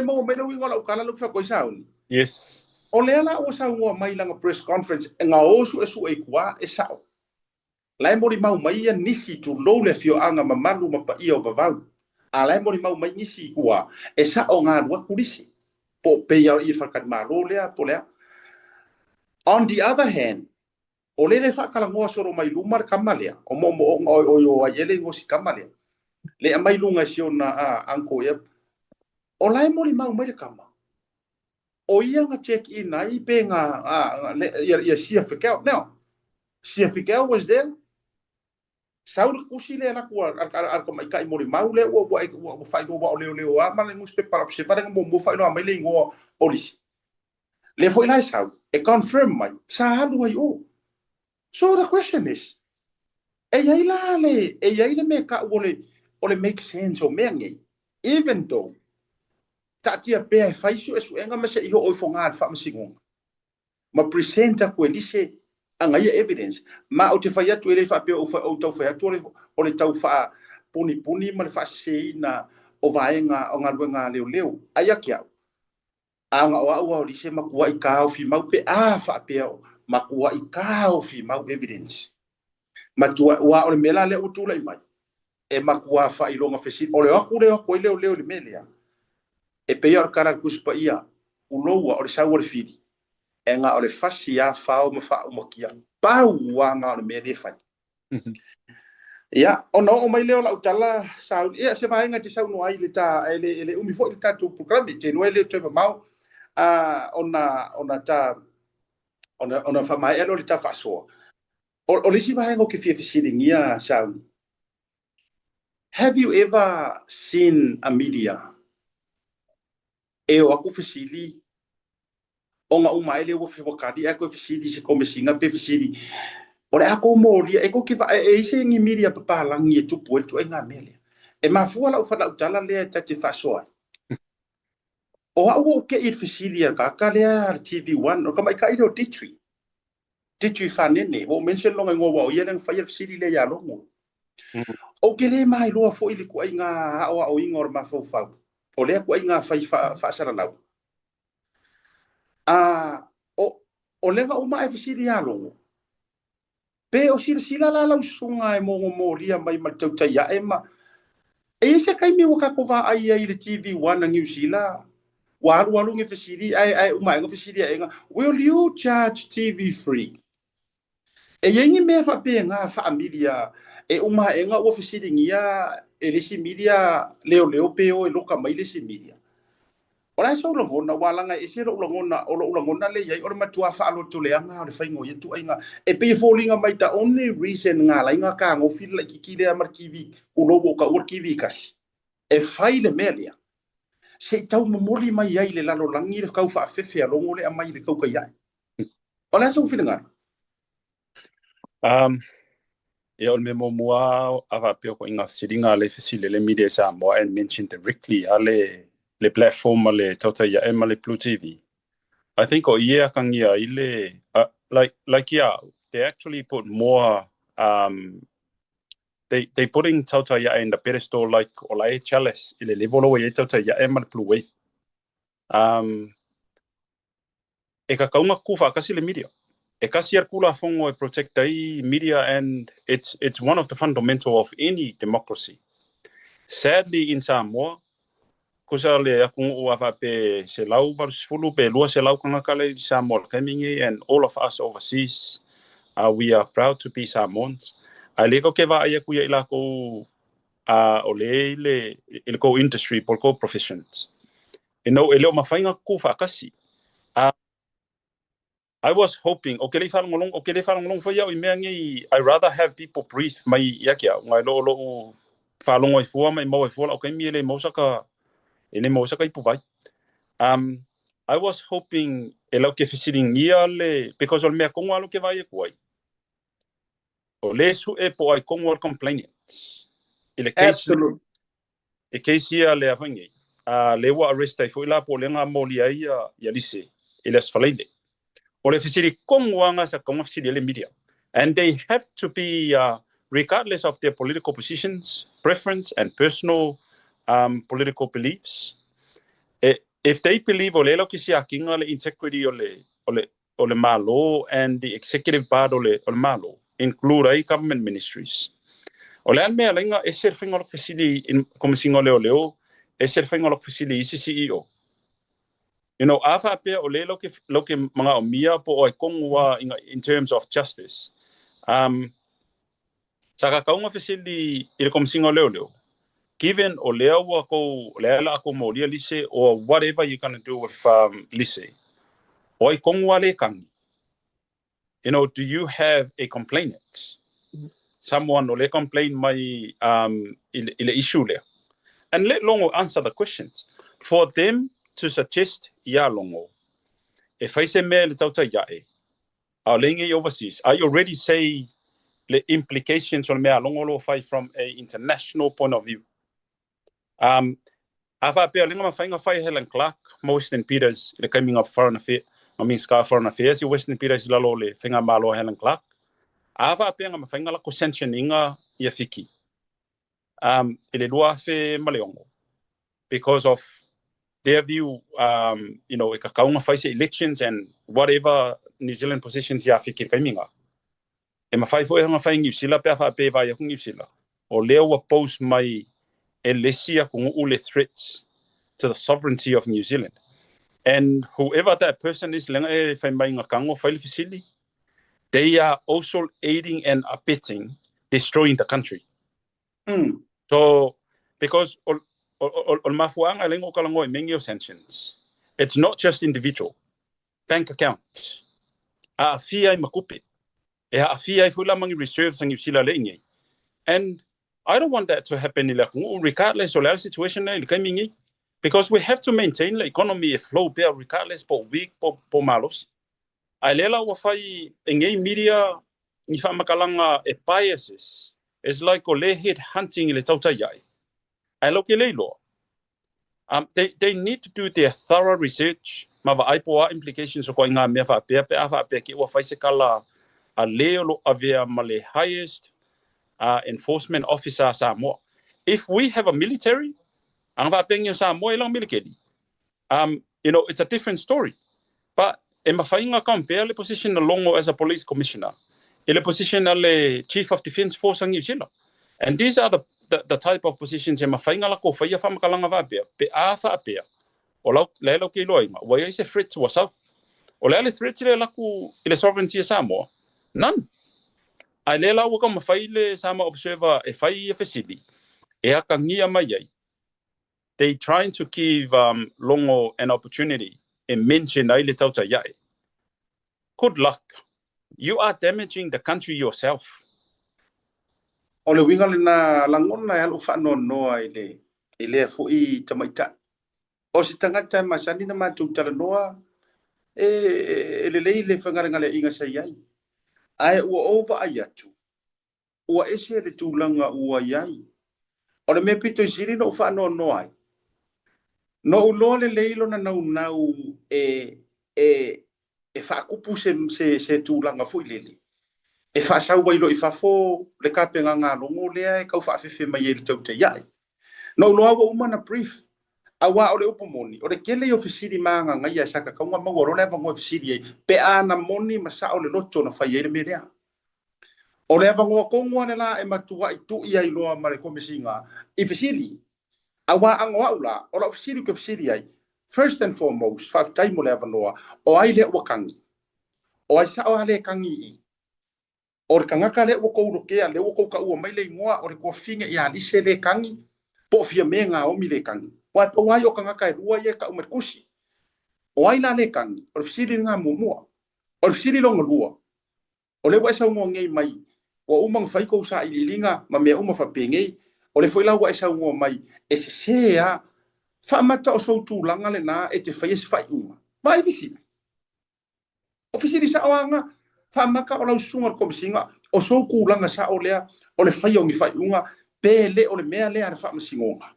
mo me no ngola kala lu fa ko sauni yes o le ala o sa ngo mai langa press conference nga o su e kwa e sao lai mori mau mai ia nisi tu lo le fio anga mamalu ma pa ia o vavau a lai mori mau mai nisi kua e sa o nga wa kulisi po pe ia I fa kat malo le po le on the other hand o le fa kala ngo soro mai lumar kamalea o mo o yo ayele ngo si kamalea le mai lunga sio na anko ia o lai mori mau mai le kama o ia nga check in ai pe nga ia sia fekeo no sia fekeo was there saul kusile na ku ar ko mai kai mori maule o fai no o leo ama le muspe para se para mo fai no mai le ngo olisi le foi lai saul e confirm mai sa halu ai o so the question is e ai le me ka ole make sense o me ngai even though tatia pe fai su enga ma se I o fonga fa masingo ma presenta ko elise anga ia evidence ma o te fai atu ele fa pe o tau fai atu o le tau fa puni ma le fa se na o vaenga o nga luenga leo aia kia anga o lise ma kua I ka o fi mau pe fa pe ma kua I ka o fi mau evidence ma tua wa o le mela le utula I mai e ma kua fa I longa fesi o le aku leo le melia e pe or kara kuspa ia uloa o le sa o le fidi e nga o le fasi a fao ma fa o kia pau wa nga o le me fai ya ono o mai leo la utala sa ia se vai nga te sa no ai le ta ele umi fo le ta tu programa te no ele te mau ona famai elo le tafaso o lisi vai ngo ke fisiringia sound. Have you ever seen a media e o aku fisili o nga umaile wo fibokadi ako fisili se komisinga pe fisili ora ako mori e ko ke va e se ngi media pa langi e tupu e tu e nga mele e mafua la ufala utala le tati faso o au ke it fisili ka le TV1 o kama ka ilo Titri fanene o mention longa ngowa o yeleng fire fisili le ya longo o ke le mai loa fo ili ku inga o ingor mafofau o le ku inga fa sara lau o lenga uma e fisiri ya longo pe o sila la lau sunga e mo lia mai matauta ya ema e se kai mi waka ko va ai le TV1 na New Zealand walu nge fisiri ai uma nge fisiri ai will you charge TV free e yengi me fa pe nga familia e uma e nga o fisiri ngia e lesi media leo pe o e loka mai lesi media ora so lo ngona walanga e se lo ngona le yai ora matua fa lo tule anga o le faingo ye tu ainga e pe falling mai ta only reason nga la inga ka ngo feel like ki le mar kiwi o lo ka ur kiwi kas e fai le melia se tau moli mai yai le lalo langi le kau fa fefe lo ngole mai le kau ka yai ora so feeling nga e ol me moa ava pe ko inga siringa le fisile le media sa mo and mention directly ale le platform le tauta ya ema le Blue TV. I think o ia kangia ile like yeah, they actually put more they putting tauta ya in the pedestal like olai chalice ile level o ye tauta ya ema le Blue Wave. E ka kaunga kufa kasi le media. E kasi kula fongo e protect ai media and it's one of the fundamental of any democracy. Sadly in Samoa kusa le aku o ava pe se lau varsfulu pe lua se lau kanga kale Samoa coming and all of us overseas we are proud to be Samoans. A lego ke va ia ku ia ila ko ole le ko industry por ko professions. You know ele o mafainga ku fa kasi. I was hoping I rather have people breathe mai yakia ngai lo falongo I fua mai mo fua okay mi le mosaka ene mosaka ipu vai I was hoping elo ke fisiring ia le because ol me kongo alo ke vai e kuai o le su e po ai kongo complainants ile case e case ia le afangi le wa arrest ai fo ila po lenga molia ia ya lise ile sfalaile or if you media, and they have to be regardless of their political positions, preference, and personal political beliefs. If they believe the integrity or the malo and the executive part or the malo include government ministries. Ole me alinga eser fingolok facility in komisingo leo eser fingolok facility CEO. You know, afa pe ole lo ke mga omia po ai kongwa in terms of justice. Saka kaunga facility ile komsingo leo. Given oleo wa ko lela ko molia lise or whatever you're going to do with lise. Oi kongwa le kangi. You know, do you have a complainant? Someone ole complain my ile issue le. And let Longo answer the questions. For them to suggest ya longo. If I say me le tauta ya overseas, I already say the implications on me longo lo fai from a international point of view. Ava pe linga mafainga fai Helen Clark, Western Peters, the coming of foreign affairs, foreign affairs, Western Peters la lo le finga malo Helen Clark. Ava pe nga mafainga la ko sanction inga ya fiki. Ile lua fe maleongo because of their view, you know, elections and whatever New Zealand positions ya fikir kaiminga. E mafai fo nga fai New Zealand pe fa pe va ya New Zealand. O leo oppose my elesia kung ule threats to the sovereignty of New Zealand. And whoever that person is, lenga fai mai nga kango fai facility, they are also aiding and abetting destroying the country. So because ol mafuanga lengo kalango mengio sanctions It's not just individual. Bank accounts. A fia I makupe. A fia I fula mangi reserves ang sila lengi. And I don't want that to happen regardless of the situation because we have to maintain the economy flow regardless of weak po malos. I lela wafai engay media ni fa makalanga biases. It's like ole hit hunting le tautayai. I look lelo. They need to do their thorough research. Mava aipoa implications o koinga me fa pe ki wa fa se kala a leo avia male highest enforcement officer Samoa. If we have a military, it's a different story. But in Mafainga compare the position along as a police commissioner, in the position of the chief of defense force and these are the type of positions in Mafainga la ko faya fam kalanga va pe a fa pe. Ola lelo ke loinga, why is a threat to us? Ola le threat le ku ile sovereignty Samoa. None. I lela waka mafaile sama observer e fai facility. E akangia mai. They trying to give Longo an opportunity and mention aile tauta yai. Good luck. You are damaging the country yourself. Ole winga le na langona ya lufa no ile fo I tamaita. O si tangata masani na matu tala noa le fangara ngale inga sa yai. Ai ua over ayatu. Ua ese le tūlanga ua iai. O le me pito siri no whanau noai. No ulo le leilo na nau e whaakupu se tūlanga fui lele. E whaasau wailo I whafo le kapenga ngā longo lea e kau whaafefe mai e le taute iai. No ulo awa umana brief. Awa o le upomoni. O le kele o fisiri maanga ngai a saka kaunga mawaro le vango fisiri e pe ana moni masa o le loto na whai e le melea. O le vango kongoa le la e matua I tu ia iloa ma le komisinga I fisiri. Awa angoa ula o la fisiri ke fisiri ai. First and foremost, whaaf taimo le avanoa o ai le wakangi. O ai sao le kangi I. O le kangaka le wakou rokea le wakou ka ua mai le ingoa o le kua finga I alise le kangi. Po fia me ngā omi le kangi. Wai pa wai o kangaka e rua ye ka umakusi. O ai la le kangi. O le fisiri ngā mumua. O le fisiri longa rua. O le wai sa ungo ngei mai. O umang whaikou sa ililinga ma mea uma whapengei. O le whailau wai sa ungo mai. E se sea. Whamata o soutu langa le nā e te whai e se whai uma. Ma e fisiri. O fisiri sa oanga. Whamaka o lau sunga komisinga. O souku langa sa o lea. O le whai o ngi whai unga. Pele o le mea lea na whamasingonga.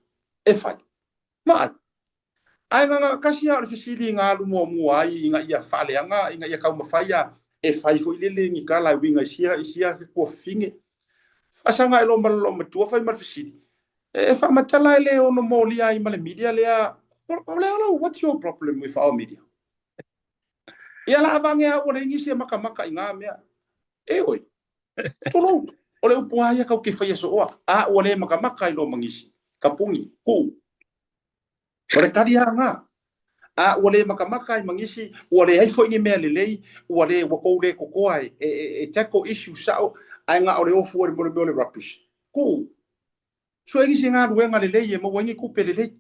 E whai. Ma ai nga kasi ya fisili nga lumo muai nga ia faleanga nga ia kauma faia e fai fo ile ngi kala winga isia ko finge fasanga ilo malo matua fai mal fisili e fa matala ile ono moli ai mal media le what's your problem with our media ia la vange a ole ngi se maka inga mea e oi tolo ole upuai ka ke fai so a ole maka ilo mangisi kapungi ku Ore karianga a wale makamaka I mangisi wale ai foi ni mea lelei wale wakou le kokoa e tackle issue sao ai nga ole ofu ore mole rubbish ku so e ngisi nga ruenga lelei e mo wengi ku pelelei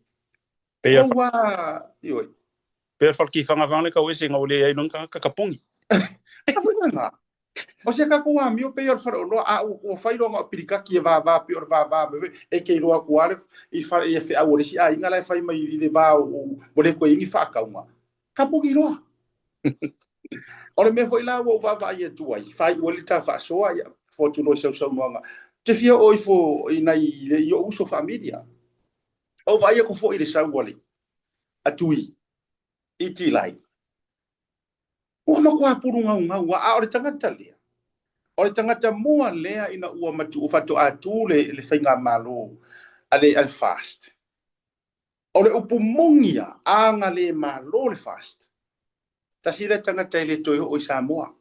Pe wa yoi pe falki fanga vanga ka wese nga ole ai nunca kapungi. Nga o se ka ko ami o pe or faro no a o fai lo nga pirikaki e va pe or va e ke lo ku ale I fa e fe a wole si a inga la fai mai I le va o le ko ingi fa ka uma ka po giro o le me foi la o va ye tu ai fai o le ta fa so ai fo tu no so nga te fia o fo ina I le yo uso familia o vai ko fo I le sa wole a tui I ti live o ma ko apuru nga wa o le tangata lea o le tangata mua lea ina ua matu o fato atu le whainga malo ale fast o le upumongia anga le malo le fast tasi le tangata le toi o Samoa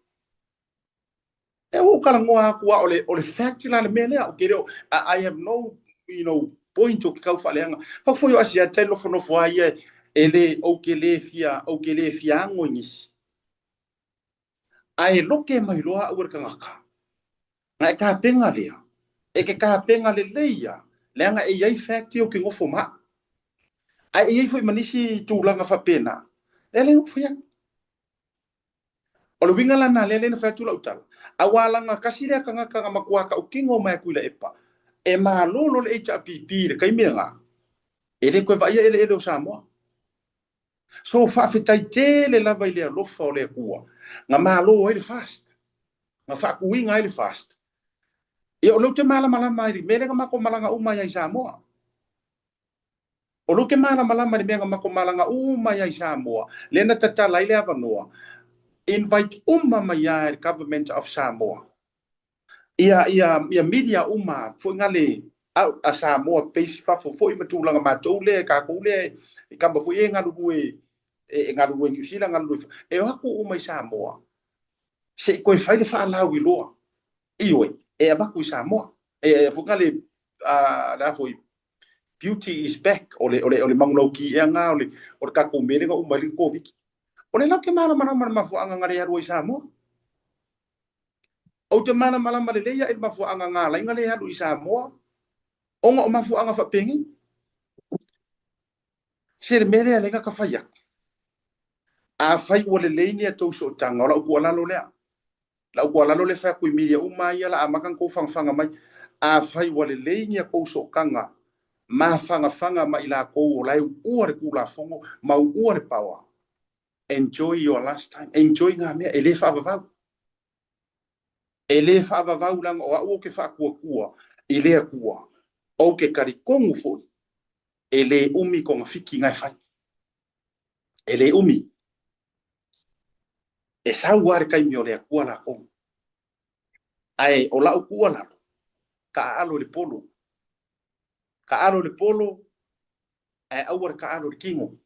e o kalangoa kua o le fact la le melea o kere I have no point o ki kau whaleanga fa foi o asia telo fono foaia ele o ke le fia ngongisi ai loke mai loa ur kangaka ngai ka penga lea e ke ka penga le leia leanga e ai fact o ke ngofo ma ai foi manisi tūlanga whapena le no fia o le winga lana le no fa tula utal awala nga kasile ka nga ka makua ka ukingo mai kuila epa e malolo le HPP le kaiminga ele ko vai ele o Samoa so fa fitai tele lava ile lofa o le kua nga malo ele fast nga fa kuinga ele fast e o lo te mala mai mele nga mako malanga uma ya Samoa o lo ke mala mai mele mako malanga uma ya Samoa le na tatala ile avanoa invite mai ya government of Samoa ia media fo ngale a Samoa pesi fa fo i matulanga matou le ka ko le ka ba fo e ngalu e ngalu ngi sila ngalu e haku i Samoa se ko fai le fa la wi lo iwe e ava ku Samoa e fo ngale la fo beauty is back ole manglo ki e nga ole ka ko mele nga li covid ole la ke mala fo anga ngale ya ro Samoa o te mana le leia e mafu anga ngala inga le halu i Samoa onga o mafu anga fa pengi se mere ale ka faya a fai wole leini to so tanga la ku la lo le fa ku media ya la amakan ko fanga mai a fai wole leini ko so kanga ma fanga mai la ko la u re ku la fongo ma u re power enjoy your last time enjoy nga me ele fa va ele fa va ulang o ke fa kua ele kua o ke kari kongu fo ele umi ko ngafiki ngai fai ele umi e sa war kai mi ole kua la ko ai o la kua la ka alo le polo ai awar ka alo le kingo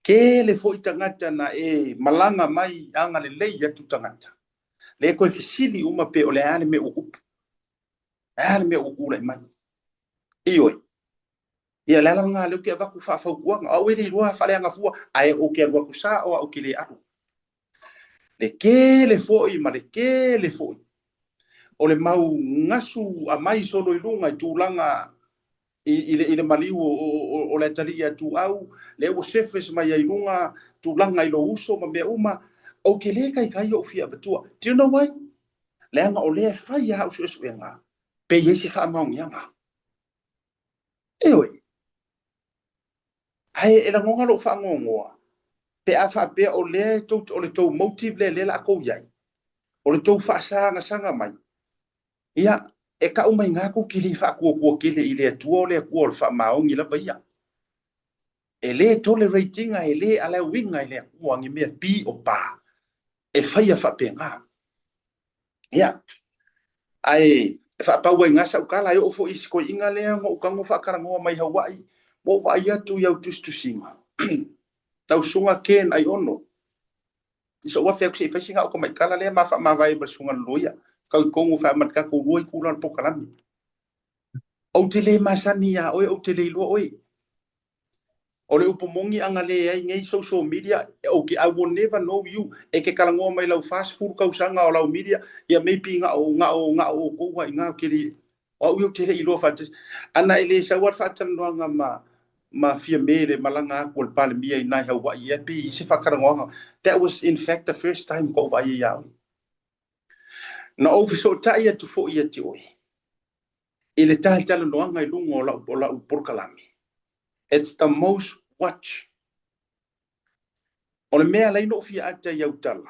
ke le fo itangata na e malanga mai anga le leia tu tangata le ko fisili uma pe ole ale me u le mai ioi ia la nga le ke va ku fa a we le roa fa le nga fu ai o ke wa ku sa o ke le atu le ke le fo i ma le ke le fo o le mau ngasu a mai solo i lunga tu langa ile maliu o le talia tu au le o sefes mai i lunga tu langa i lo uso ma me uma o ke le kai o fia vatua do you know why le nga o le fa ya o so nga pe yesi fa ma nga ewe ai ela ngonga lo fa ngongoa pe afa pe o le to motive le la ko yai o le to fa sanga mai ia e ka umai nga ko kili fa ko kili ile tu le ko fa ma o ngila vaia ele tolerating ele ala winga ile ko ngi me pi o pa e faia fa penga ia ai fa pa we nga sa kala yo fo isko inga le ngo ka ngo fa kara ngo mai Hawaii mo va ia tu ya tu singa tau sunga ken ai ono so wa fe ku fa singa ko mai kala le ma fa ma vai ba sunga loia ka ko ngo fa mat ka ko loi ku lan pokalami o tele masania o tele lo oi o le upomongi anga le ai ngai social media okay I will never know you e ke kala ngo mai lau fast food ka usanga o lau media ia maybe nga o ko wa nga kili o yo tele ilo fa ana ile sa wat fa tan no nga ma fia mere malanga ko pal mia ina Hawaii ia pi se fa kala ngo that was in fact the first time ko va ia na over so ta ia tu fo ia ti oi ile ta tala no nga ilungo la por kalami. It's the most watch. O le mea lai no fia ata iau tala.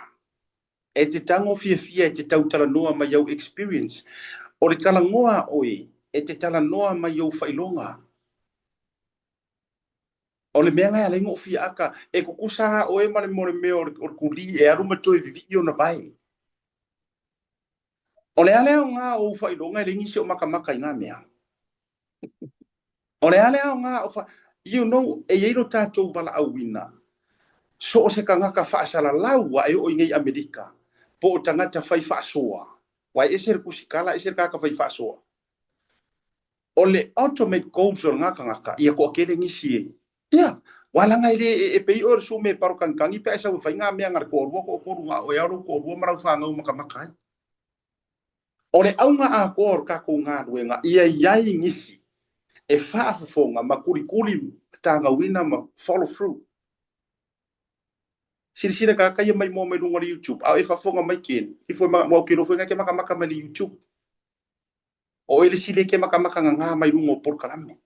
E te tango fia te tau tala noa ma iau experience. O le kala ngoa oi, e te tala noa ma iau whailonga. O le mea ngai lai no fia aka, e kukusa oe ma le more mea o kuli e aruma toi vivio na vai. O le alea ngā o whailonga e le ngisi o makamaka i ngā mea. O le alea ngā o whailonga, you know, e yeiro tātou wala awina. So o se ka ngaka whaasala laua e o ingai Amerika. Po o tangata whai whaasoa. Wai eser kusikala, eser kaka whai whaasoa. O le automate goals o ngaka ia ko akele ngisi e. Ia, wala ngai le e pei o resu me paro kankangi pe esa whai ngā mea ngar korua ko korua o earo korua marau whangau makamakai. O le aunga a kor kako ngā ruenga ia iai ngisi. E faafofonga ma kurikuli tanga wina ma follow through Sila ka kaya mai mo mai lunga le YouTube. Au e fafonga mai ken. I foi mo ke no foi nga ke maka mai le YouTube. O ele sile ke maka nga mai lunga por kalame.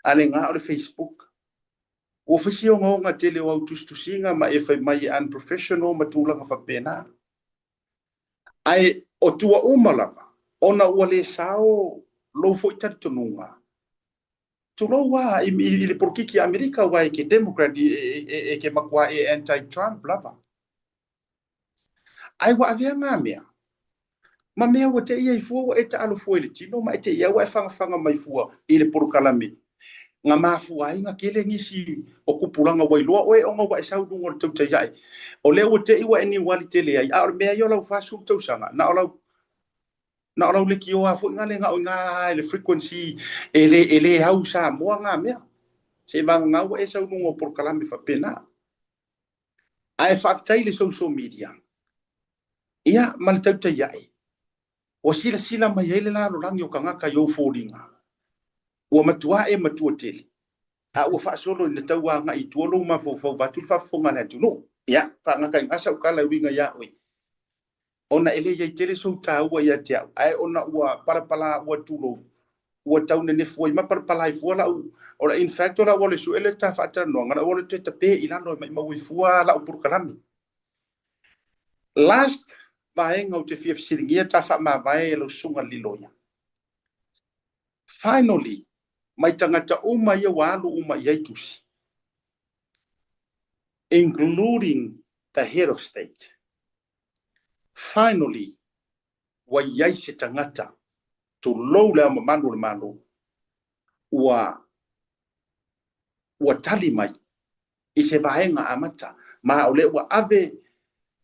Ale nga o Facebook. O fisio nga tele wa tustusinga ma e fai mai unprofessional matula nga fapena. Ai o tua umalava. Ona ua le sao lo foi tatununga. Tulo wa ile porkiki Amerika wa ke Democrat ke makwa anti-Trump lava. Ai wa avia nga mea. Ma mea wa te ia ifua e ta alu fuele tino ma te ia wa fanga mai fua ile porkalame. Nga mafu ai nga kele ngisi o kupulanga wa iloa oe onga wa esau dungo tau te iai. O leo te iwa eni wali tele ai. A mea yo lau fasu tau sanga. Na ora le ki o afu nga le frequency ele hau sa mo nga mea se nga wa esa no por kalame fa pena ai fa tai le social media ia mal tau tai ai o sila mai ele la lo langi o kanga ka yo folinga o matua tele a o fa solo le tau nga i tuolo ma fo batu fa fonga na tu no ia fa nga ka ngasa o kala winga ya oi ona ele ye tere so ta ua ia te ai ona ua parapala ua tulo ua taune ne foi ma parapala i fuala ora in fact ora wole su ele ta fata no ngana wole te tape ilano mai mau i fuala o purkalami last vaenga o te fia siringia ta fa ma vai lo sunga liloya finally mai tangata uma ia walu uma iaitus including the head of state. Finally, wa yai se tangata to low le manu wa tali mai i se vaenga amata ma ole wa ave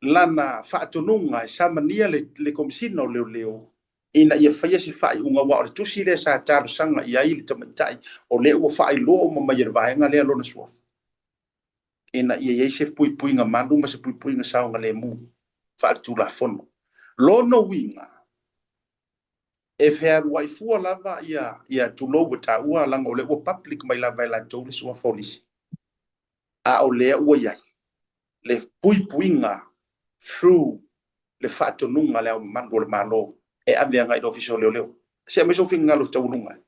lana faatonunga samania le komisina leo ina ia faia si fai unga wa ole tusi le sa taru sanga ia ili tamatai ole wa fai lo ma mai vaenga le lona suaf ina ia se pui nga manu ma se pui nga saunga le mu faatula fono lono winga e fea wai fua lava ia tulo wata ua langa ole ua public mai lava la tole sua folisi a ole ua iai le puinga through le fatonunga le mando le malo e avea ngai official leo se me so finga lo taulunga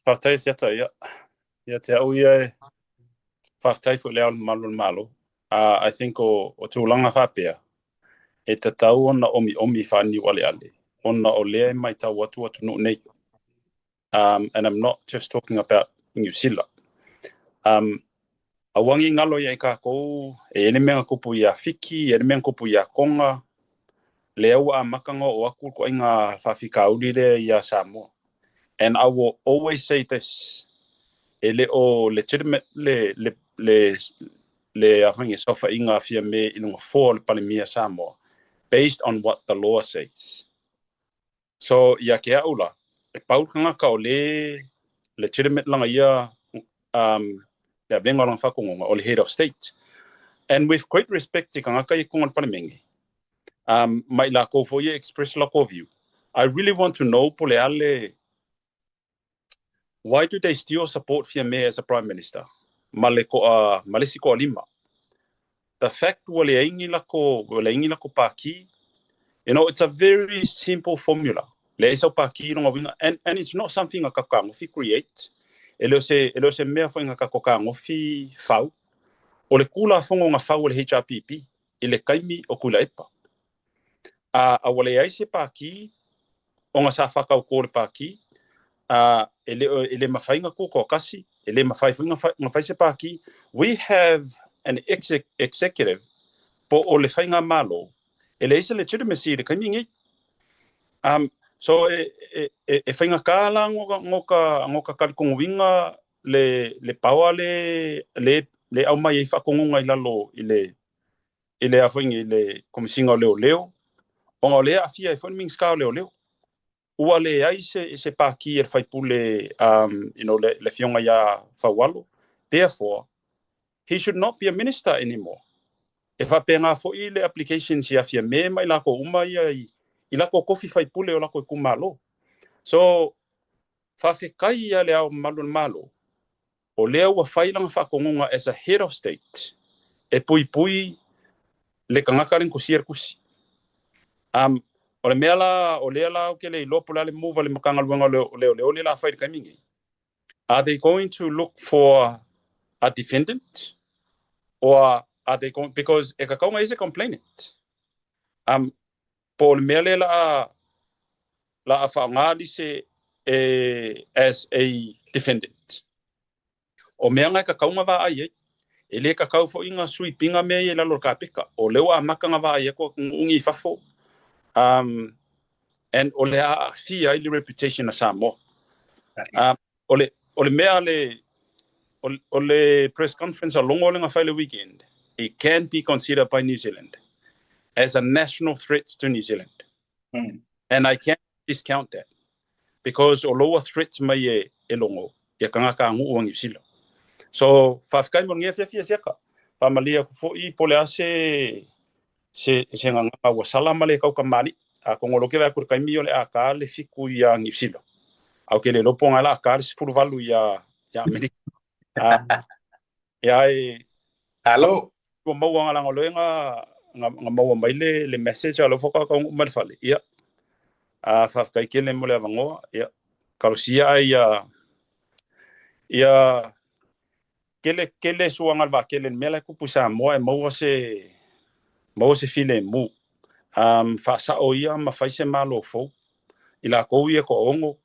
fatai siata ia te au ia fatai fu le malo I think o tulanga fapea e te tau ona omi whani wale ale. Ona o lea mai tau watu no nei. And I'm not just talking about New Zealand. A wangi ngalo ia ka kou, e ene mea kupu ia fiki, e ene mea kupu ia konga, lea ua a makanga o aku ko inga whawhika aurire ia Samoa. And I will always say this, e le o legitimate le afangi sofa inga fia me inunga fō le palimia Samoa, based on what the law says. So, ia ke aula, e paukanga ka o le legitimate langa ia le avenga langa whakongonga o le head of state. And with great respect, te kangaka i kongan palimengi, mai la kofo ia express la ko view. I really want to know, pole ale, why do they still support fia me as a prime minister? Malesi ko lima. The fact wale ingi lako paki, you know, it's a very simple formula. Le isa paki no winga and it's not something a kakango fi create. Elo se mea fo inga kakango fi fau. O le kula fongo nga fau le HRPP, ile kaimi o kula epa. A wale aise paki, o nga sa whakau kore paki, ele mawhainga ko kasi, ele mawhai se paki. We have an executive po o le whainga malo, ele isa legitimacy le kamingi. So e whainga kāla ngoka karikongo winga le paua le au mai e whakongonga i lalo ile a whainga i le komisinga o leo. O le a fia e whanmings kā o leo. Ua le ai se pāki e whaipule you know, le fionga ia whawalo. Therefore, he should not be a minister anymore. E whapenga fo i le applications ia fia me mai lako uma ia i lako kofi whaipule o lako i kumalo. So, whawhekai ia le au malo. O lea ua whailanga whakongonga as a head of state. e pui le kangaka rin kusir kusi. O le mea la, o lea la o ke le lopo la le muva le makanga luanga le la whaere kaimingi. Are they going to look for a defendant? Or are they going, because e kakaunga is a complainant. Po le mea le la a whaangari se as a defendant. O mea ngai kakaunga wa ai e le kakau fo inga sui pinga mea e lalo ka pika. O leo a makanga wa ai ko ungi fafo. And o le a fia ili reputation na Samoa. O le mea o le press conference a longo lenga whaile weekend. It can be considered by New Zealand as a national threat to New Zealand. And I can't discount that. Because o loa threat mai e longo. Ia kangaka angu uangi silo. So, whafkai mo ngia fia siaka. Pamalia kufo I pole a se nganga wasala male kau kamani. A kongoloke vai kur kaimi ole a ka le fiku ia ngisilo. Au ke le lopo ngala a ka le sifuru valu ia Amerika. Ia Hello. Ko mau ngala ngolo nga mau mai le message alo foka ka ngumar fale. Ia. Whafkai ke le mole avangoa. Ia. Karosia ia kele suanga va kele mela kupu Samoa e mau se file mu fa sa o ia ma fa se malo fo ila ko ia ko ongo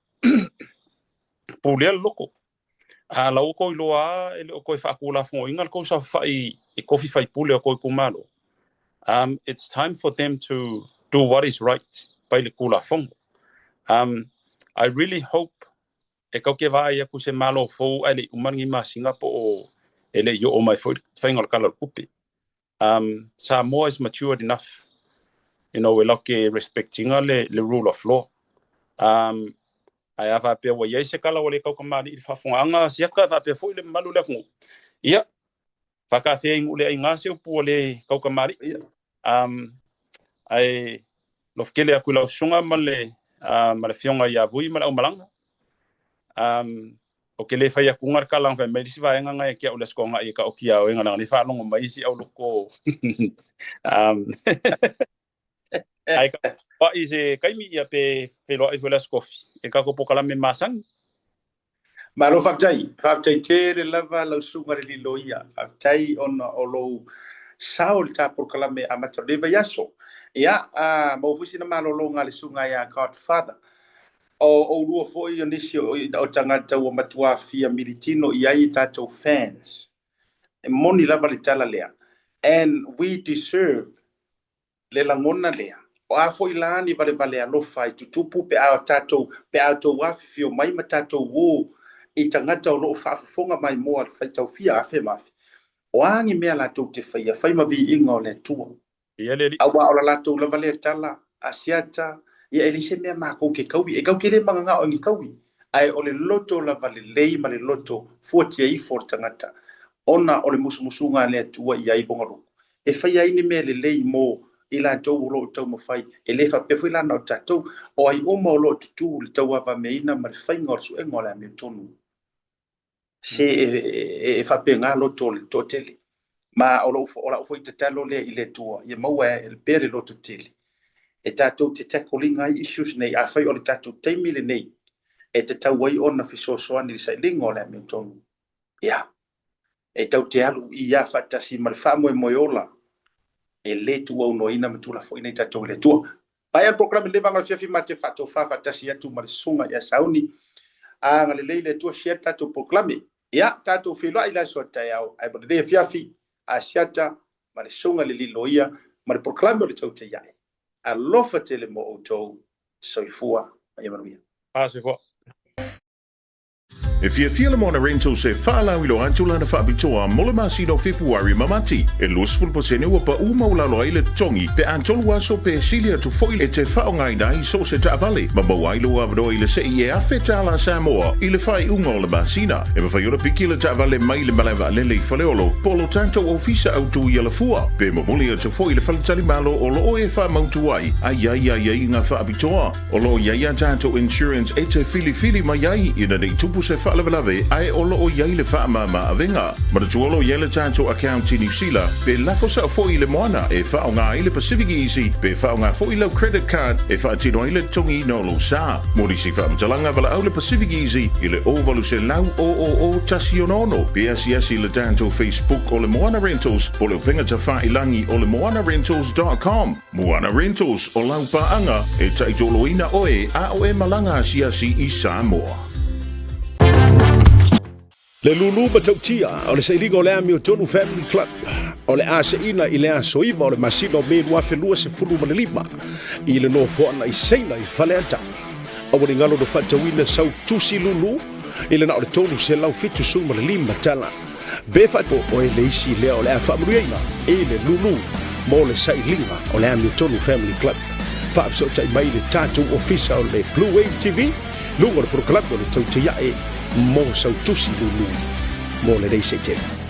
pule loko la o ko loa ele o ko fa kula fo ingal ko sa fa I kofi fa pule ko ku malo it's time for them to do what is right by le kula fo I really hope e kau ke vai ku se malo fo ele umangi ma Singapore ele yo o mai fo faingal kala kupi Samoa is matured enough we look respecting le rule of law I have a pe wa yese kala ole kau kamani I fa fonga sia ka fa pe fo le malu le ku ia fa ka thing ule inga se pu ole kau kamari ai lof kele akula sunga male fionga ya vui mala o malanga o ke le fai akungar kalang fa mai si vai nga e kia ules ko nga I ka o kia o nga ni fa longo mai si au loko ai ka pa ise kai mi ia pe lo I volas coffee e ka ko pokala me masang Malo faftai tere lava lo sungare li loia faftai on olo saul ta pokala me amato de vayaso ia mo fusi na malo lo ngali sunga ya Godfather o rua foi onisio o tangata o matua fia militino I tato fans moni lava le tala lea and we deserve le langona lea o a foi lani vale alo fai tutupu pe a tato wafi fio mai matato wo I tangata o lo fafonga mai mo al fai tau fia afe mafi o angi mea la tau te fai ma vi inga o le tua awa o la lato lava le tala asiata ia elise mea mako ke kaui e kau ke le manganga o ngi kaui ai o le loto la vale lei ma le loto fuati ai for tangata ona o le musumusunga le tua ia I bongaru e fai ai ni me le lei mo ila tau lo tau mo fai e le fa pe foi la no tatou o ai o mo lo tu le tau ava meina ma le fai ngor su e ngola me tonu se e fa pe nga lo to tele ma o lo foi tatalo le ile tua ia mo e le pere lo tele e tatou te tackling issues nei a fai o le tatou taimile nei e te tau wai ona fisosoani le sailinga o le Hamilton ia e tau te alu I ia fatasi ma le wha moeola e le tua unoina ma tula foi nei tatou le tua pai al programa le vanga fiafi ma te fato fa fatasi atu ma le sunga ia sauni a ngale le tua share tatou proclame ia tatou filo ai la so tai au ai bo le fiafi a siata ma le sunga le liloia ma le proclame le tau te iai alofa tele mo outou soifua ai manuia soifua E fia fia le mona rento se whaalau ilo antula na whaabitoa molema sino Februari mamati. E lusful po sene ua pa umaulalo ai le tongi pe antolu aso pe silia tu foile e te whaongai nai so se ta avale. Ma mawailo avado i le se I e awheta ala Samoa I le whai unga o le basina. E ma whaiora piki le ta avale mai le malawa le le whaleolo. Polo tanto ofisa au tu I ala fua. Pe mamuli tu foile whaletali malo o lo o e wha mautu ai. Ai ngā whaabitoa. O lo iai tanto insurance e te fili mai ai ina nei tupu se whaalawalawe ai olo o iai le whaamama awenga. Ma le tuolo iai le tātou account i New Zealand pe lafo sa fo i le moana e whaonga i le Pacific Easy pe whaonga fo i le credit card e whaatino i le tongi no lo sa. Mori si whaamatalanga wala au le Pacific Easy i le ovalu se lau o tasi onono pe asi le tātou Facebook o le Moana Rentals o le upenga ta whailangi o le moanarentals.com. Moana Rentals o lau paanga e taitoloina oe a o e malanga asi i Samoa. Le lulu matautia o le sailiga o le Ami o Tonu Family Club o le aseina i le asoiva o le masino me lua felua se fulu ma le lima i le nofoana i seina i Faleanta. O le ngalo do fatawina sau tusi lulu i le na o le tonu se lau fitu su ma le lima tala. Be fato o e le isi lea o le a whaamarueina i le lulu mo le sailiga o le Ami o Tonu Family Club. Whaafsota i mai le tātou ofisa o le Blue Wave TV lungo le proklamo le tautia e mo sau tusi lulu mo le reise tele.